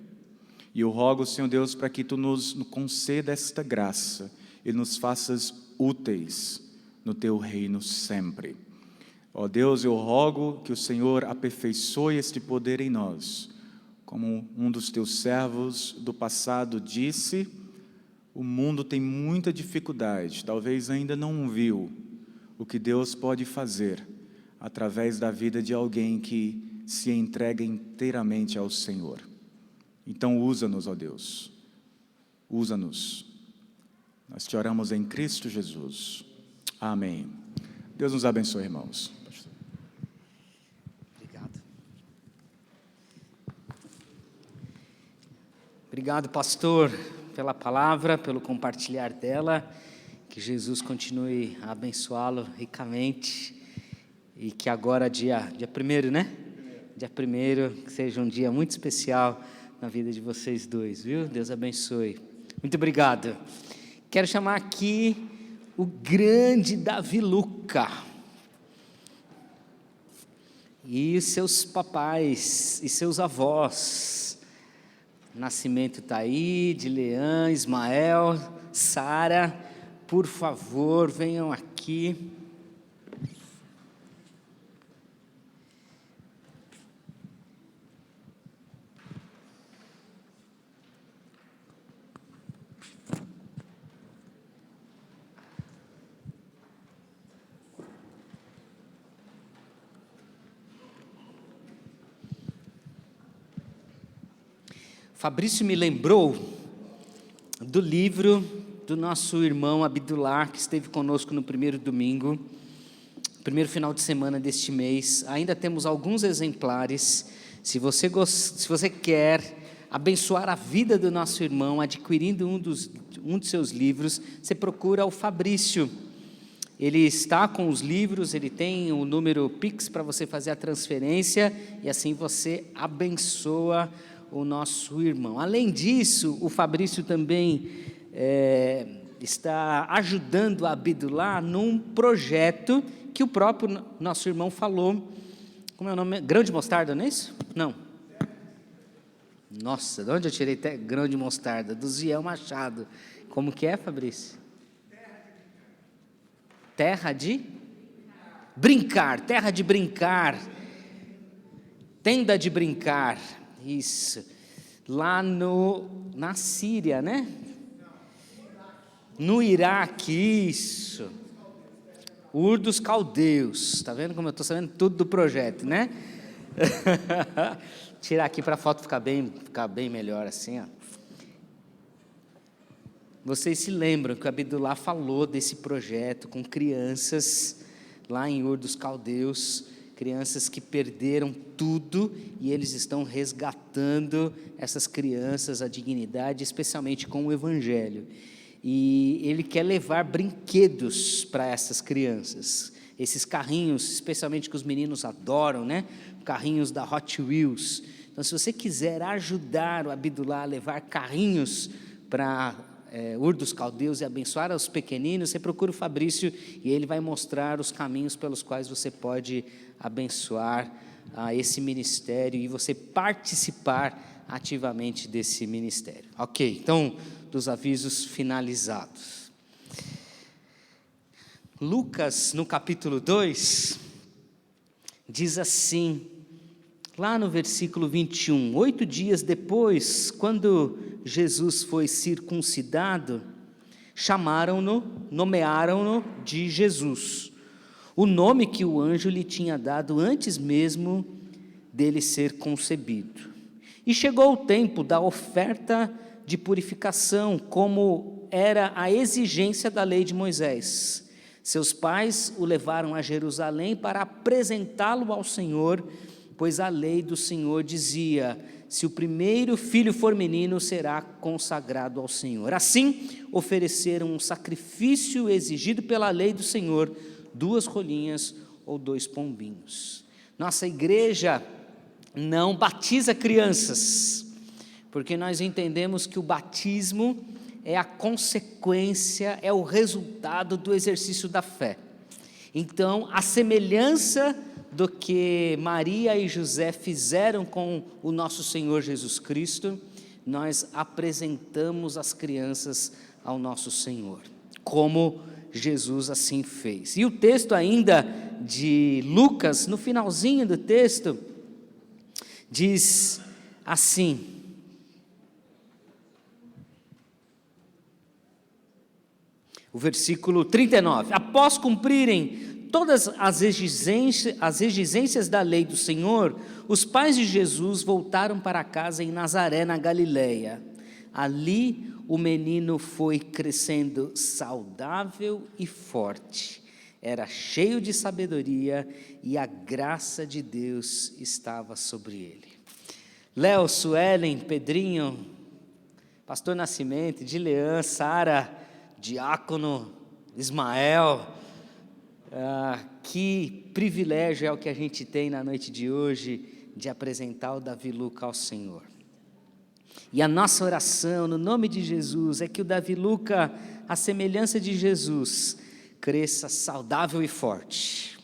E eu rogo, Senhor Deus, para que Tu nos conceda esta graça e nos faças úteis no Teu reino sempre. Ó Deus, eu rogo que o Senhor aperfeiçoe este poder em nós. Como um dos Teus servos do passado disse, o mundo tem muita dificuldade, talvez ainda não viu o que Deus pode fazer através da vida de alguém que se entrega inteiramente ao Senhor. Então usa-nos, ó Deus, usa-nos. Nós te oramos em Cristo Jesus. Amém. Deus nos abençoe, irmãos. Obrigado, pastor, pela palavra, pelo compartilhar dela. Que Jesus continue a abençoá-lo ricamente. E que agora, dia 1º, né? Dia 1º, que seja um dia muito especial na vida de vocês dois, viu? Deus abençoe. Muito obrigado. Quero chamar aqui o grande Davi Luca. E seus papais e seus avós. Nascimento está aí, de Leã, Ismael, Sara, por favor, venham aqui. Fabrício me lembrou do livro do nosso irmão Abdullah, que esteve conosco no primeiro domingo, primeiro final de semana deste mês. Ainda temos alguns exemplares. Se você quer abençoar a vida do nosso irmão, adquirindo um de seus livros, você procura o Fabrício. Ele está com os livros, ele tem o número Pix para você fazer a transferência, e assim você abençoa o nosso irmão. Além disso, o Fabrício também está ajudando a Abdullah num projeto que o próprio nosso irmão falou. Como é o nome? Grão de mostarda, não é isso? Não. Nossa, de onde eu tirei grão de mostarda? Do Ziel Machado. Como que é, Fabrício? Terra de brincar. Terra de brincar. Tenda de brincar. Isso, lá na Síria, né? No Iraque, isso. Ur dos Caldeus, tá vendo como eu estou sabendo tudo do projeto, né? Tirar aqui para a foto ficar bem melhor assim, ó. Vocês se lembram que o Abdullah falou desse projeto com crianças lá em Ur dos Caldeus, crianças que perderam tudo, e eles estão resgatando essas crianças, a dignidade, especialmente com o Evangelho. E ele quer levar brinquedos para essas crianças, esses carrinhos, especialmente que os meninos adoram, né? Carrinhos da Hot Wheels. Então, se você quiser ajudar o Abdullah a levar carrinhos para Ur dos Caldeus e abençoar os pequeninos, você procura o Fabrício e ele vai mostrar os caminhos pelos quais você pode abençoar esse ministério e você participar ativamente desse ministério. Ok, então, dos avisos finalizados. Lucas, no capítulo 2, diz assim, lá no versículo 21, 8 dias depois, quando Jesus foi circuncidado, Chamaram-no, nomearam-no de Jesus, o nome que o anjo lhe tinha dado antes mesmo dele ser concebido. E chegou o tempo da oferta de purificação, como era a exigência da lei de Moisés. Seus pais o levaram a Jerusalém para apresentá-lo ao Senhor, pois a lei do Senhor dizia: se o primeiro filho for menino, será consagrado ao Senhor. Assim, ofereceram um sacrifício exigido pela lei do Senhor, 2 rolinhas ou 2 pombinhos. Nossa igreja não batiza crianças, porque nós entendemos que o batismo é a consequência, é o resultado do exercício da fé. Então, a semelhança do que Maria e José fizeram com o nosso Senhor Jesus Cristo, nós apresentamos as crianças ao nosso Senhor, como Jesus assim fez. E o texto ainda de Lucas, no finalzinho do texto, diz assim: o versículo 39, após cumprirem todas as exigências da lei do Senhor, os pais de Jesus voltaram para casa em Nazaré, na Galileia. Ali o menino foi crescendo saudável e forte, era cheio de sabedoria e a graça de Deus estava sobre ele. Léo, Suelen, Pedrinho, Pastor Nascimento, Dilean, Sara, Diácono, Ismael, que privilégio é o que a gente tem na noite de hoje de apresentar o Davi Luca ao Senhor. E a nossa oração no nome de Jesus é que o Davi Luca, à semelhança de Jesus, cresça saudável e forte.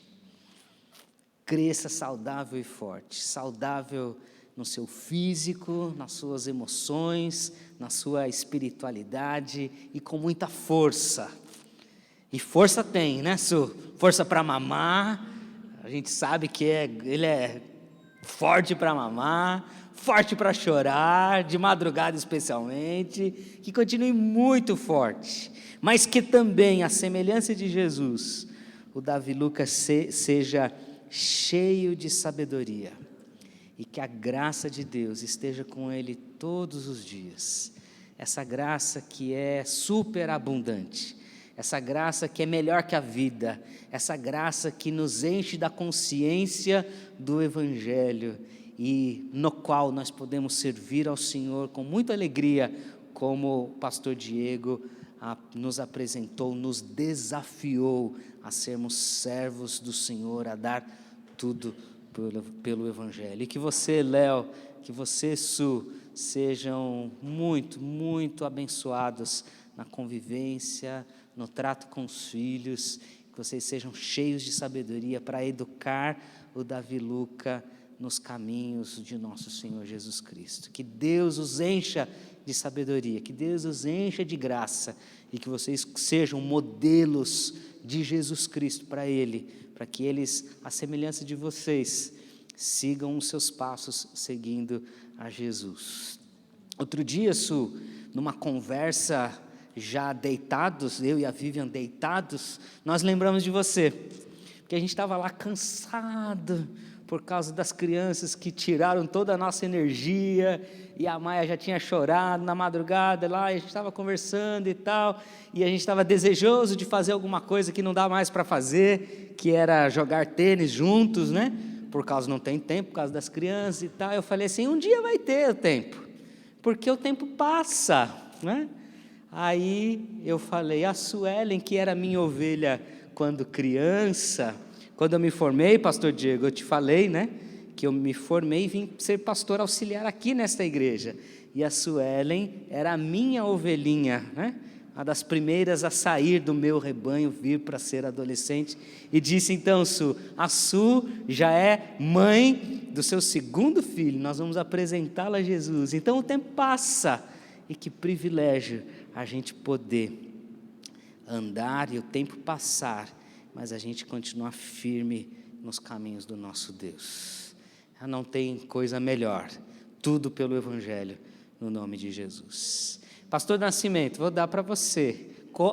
Cresça saudável e forte. Saudável no seu físico, nas suas emoções, na sua espiritualidade e com muita força. E força tem, né, Su? Força para mamar, a gente sabe que ele é forte para mamar, forte para chorar, de madrugada especialmente, que continue muito forte, mas que também, à semelhança de Jesus, o Davi Lucas seja cheio de sabedoria, e que a graça de Deus esteja com ele todos os dias, essa graça que é superabundante, essa graça que é melhor que a vida, essa graça que nos enche da consciência do Evangelho e no qual nós podemos servir ao Senhor com muita alegria, como o pastor Diego nos apresentou, nos desafiou a sermos servos do Senhor, a dar tudo pelo Evangelho. E que você, Léo, que você, Su, sejam muito, muito abençoados na convivência, no trato com os filhos, que vocês sejam cheios de sabedoria para educar o Davi Luca nos caminhos de nosso Senhor Jesus Cristo. Que Deus os encha de sabedoria, que Deus os encha de graça e que vocês sejam modelos de Jesus Cristo para Ele, para que eles, à semelhança de vocês, sigam os seus passos seguindo a Jesus. Outro dia, Su, numa conversa já deitados, eu e a Vivian deitados, nós lembramos de você, porque a gente estava lá cansado por causa das crianças que tiraram toda a nossa energia, e a Maia já tinha chorado na madrugada lá, e a gente estava conversando e tal, e a gente estava desejoso de fazer alguma coisa que não dá mais para fazer, que era jogar tênis juntos, né? Por causa não tem tempo, por causa das crianças e tal. Eu falei assim, um dia vai ter o tempo, porque o tempo passa, né? Aí eu falei, a Suelen, que era minha ovelha quando criança, quando eu me formei, pastor Diego, eu te falei, né, que eu me formei e vim ser pastor auxiliar aqui nesta igreja, e a Suelen era a minha ovelhinha, né, uma das primeiras a sair do meu rebanho, vir para ser adolescente, e disse então, Su, a Su já é mãe do seu segundo filho, nós vamos apresentá-la a Jesus, então o tempo passa, e que privilégio a gente poder andar e o tempo passar, mas a gente continuar firme nos caminhos do nosso Deus. Não tem coisa melhor, tudo pelo Evangelho, no nome de Jesus. Pastor Nascimento, vou dar para você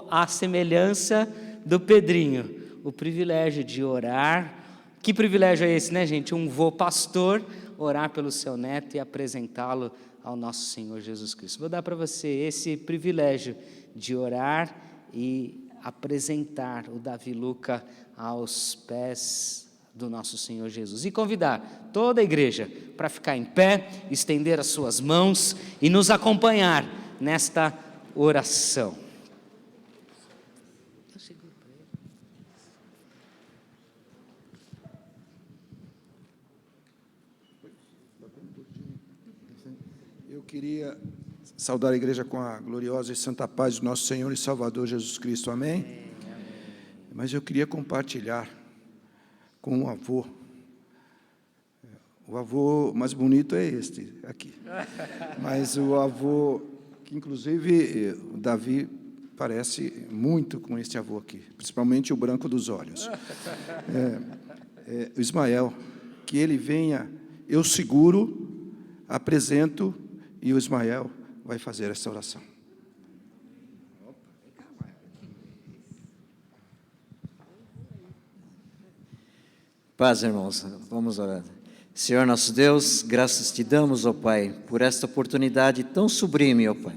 à semelhança do Pedrinho, o privilégio de orar. Que privilégio é esse, né, gente? Um vô pastor orar pelo seu neto e apresentá-lo ao nosso Senhor Jesus Cristo. Vou dar para você esse privilégio de orar e apresentar o Davi Luca aos pés do nosso Senhor Jesus. E convidar toda a igreja para ficar em pé, estender as suas mãos e nos acompanhar nesta oração. Eu queria saudar a igreja com a gloriosa e santa paz do nosso Senhor e Salvador Jesus Cristo. Amém? Mas eu queria compartilhar com o avô. O avô mais bonito é este aqui. Mas o avô, que inclusive o Davi parece muito com este avô aqui, principalmente o branco dos olhos. O Ismael, que ele venha, eu seguro, apresento, e o Ismael vai fazer essa oração. Paz, irmãos, vamos orar. Senhor nosso Deus, graças te damos, ó Pai, por esta oportunidade tão sublime, ó Pai,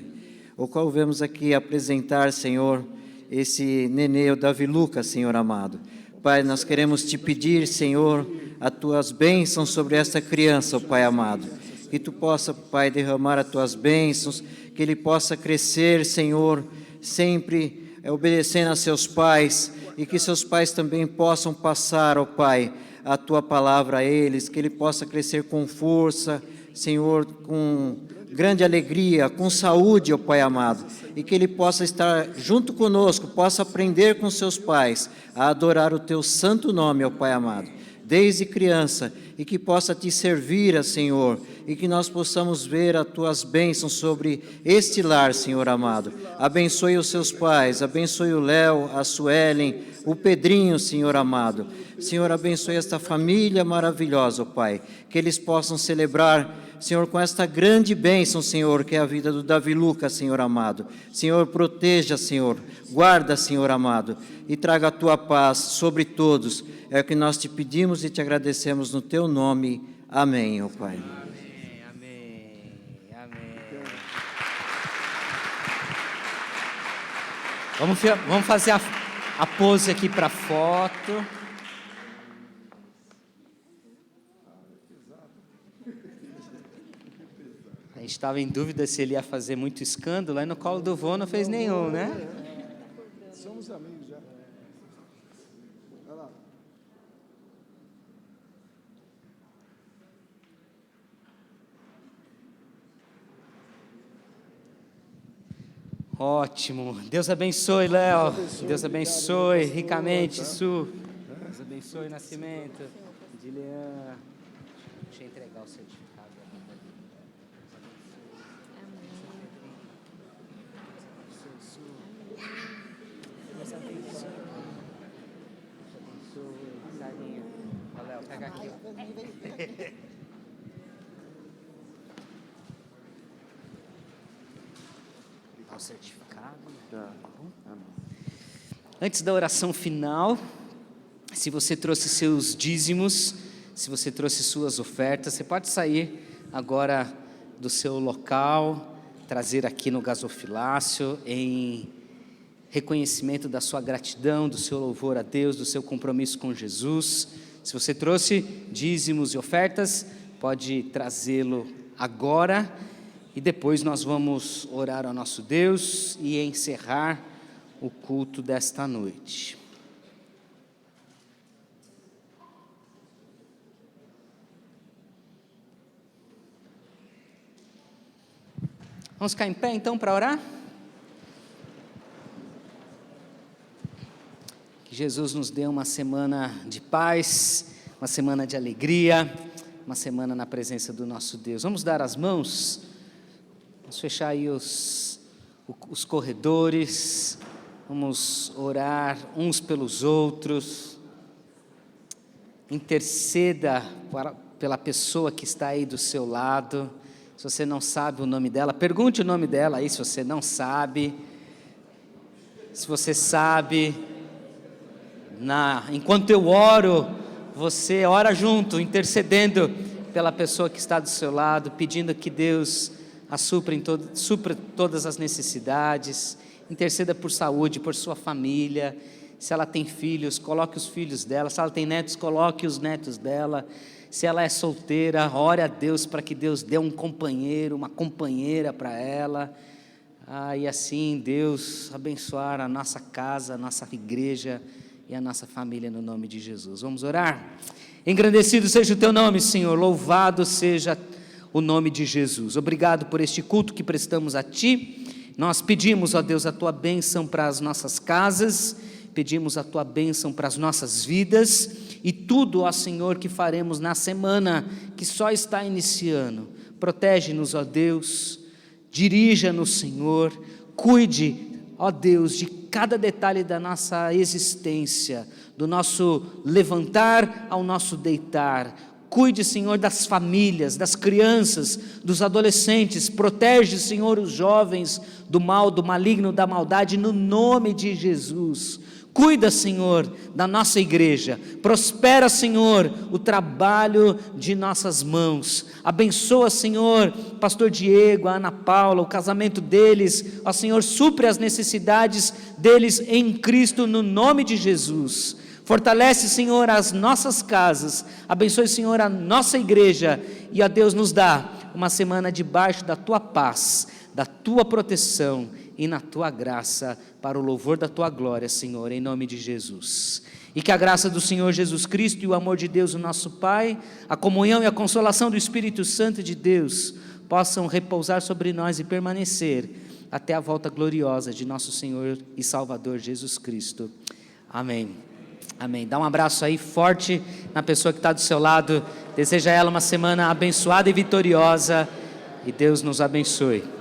o qual vemos aqui apresentar, Senhor, esse nenê, o Davi Luca, Senhor amado. Pai, nós queremos te pedir, Senhor, as tuas bênçãos sobre esta criança, ó Pai amado. Que tu possa, Pai, derramar as tuas bênçãos, que ele possa crescer, Senhor, sempre obedecendo a seus pais, e que seus pais também possam passar, ó Pai, a tua palavra a eles, que ele possa crescer com força, Senhor, com grande alegria, com saúde, ó Pai amado, e que ele possa estar junto conosco, possa aprender com seus pais a adorar o teu santo nome, ó Pai amado, desde criança, e que possa te servir, Senhor, e que nós possamos ver as tuas bênçãos sobre este lar, Senhor amado. Abençoe os seus pais, abençoe o Léo, a Suelen, o Pedrinho, Senhor amado. Senhor, abençoe esta família maravilhosa, ó Pai, que eles possam celebrar, Senhor, com esta grande bênção, Senhor, que é a vida do Davi Luca, Senhor amado. Senhor, proteja, Senhor, guarda, Senhor amado, e traga a tua paz sobre todos. É o que nós te pedimos e te agradecemos no teu nome. Amém, ó Pai. Amém, amém, amém. Vamos fazer a pose aqui para foto. A gente estava em dúvida se ele ia fazer muito escândalo, aí no colo do vô não fez nenhum, né? Somos amigos já. Vai lá. Ótimo. Deus abençoe, Léo. Deus abençoe ricamente, Su. Deus abençoe Nascimento. Dilian. Deixa eu entregar o certificado. Deus abençoe. Sarinho. Ó, Léo, pega aqui, ó. Dá o certificado. Tá bom? Antes da oração final, se você trouxe seus dízimos, se você trouxe suas ofertas, você pode sair agora do seu local, trazer aqui no gasofilácio em reconhecimento da sua gratidão, do seu louvor a Deus, do seu compromisso com Jesus. Se você trouxe dízimos e ofertas, pode trazê-lo agora e depois nós vamos orar ao nosso Deus e encerrar o culto desta noite. Vamos ficar em pé então para orar? Que Jesus nos dê uma semana de paz, uma semana de alegria, uma semana na presença do nosso Deus. Vamos dar as mãos, vamos fechar aí os corredores, vamos orar uns pelos outros, interceda pela pessoa que está aí do seu lado. Se você não sabe o nome dela, pergunte o nome dela aí se você não sabe. Se você sabe, enquanto eu oro, você ora junto, intercedendo pela pessoa que está do seu lado, pedindo que Deus supra todas as necessidades. Interceda por saúde, por sua família. Se ela tem filhos, coloque os filhos dela. Se ela tem netos, coloque os netos dela. Se ela é solteira, ore a Deus para que Deus dê um companheiro, uma companheira para ela. E assim Deus abençoar a nossa casa, a nossa igreja e a nossa família no nome de Jesus. Vamos orar? Engrandecido seja o teu nome, Senhor, louvado seja o nome de Jesus. Obrigado por este culto que prestamos a Ti. Nós pedimos, ó Deus, a Tua bênção para as nossas casas, pedimos a Tua bênção para as nossas vidas e tudo, ó Senhor, que faremos na semana que só está iniciando. Protege-nos, ó Deus, dirija-nos, Senhor, cuide, ó Deus, de cada detalhe da nossa existência, do nosso levantar ao nosso deitar. Cuide, Senhor, das famílias, das crianças, dos adolescentes. Protege, Senhor, os jovens do mal, do maligno, da maldade, no nome de Jesus. Cuida, Senhor, da nossa igreja. Prospera, Senhor, o trabalho de nossas mãos. Abençoa, Senhor, pastor Diego, a Ana Paula, o casamento deles. Ó Senhor, supre as necessidades deles em Cristo, no nome de Jesus. Fortalece, Senhor, as nossas casas. Abençoe, Senhor, a nossa igreja. E, ó Deus, nos dá uma semana debaixo da Tua paz, da Tua proteção e na Tua graça, para o louvor da Tua glória, Senhor, em nome de Jesus. E que a graça do Senhor Jesus Cristo e o amor de Deus, o nosso Pai, a comunhão e a consolação do Espírito Santo de Deus, possam repousar sobre nós e permanecer até a volta gloriosa de nosso Senhor e Salvador Jesus Cristo. Amém. Amém. Dá um abraço aí forte na pessoa que está do seu lado. Deseja a ela uma semana abençoada e vitoriosa. E Deus nos abençoe.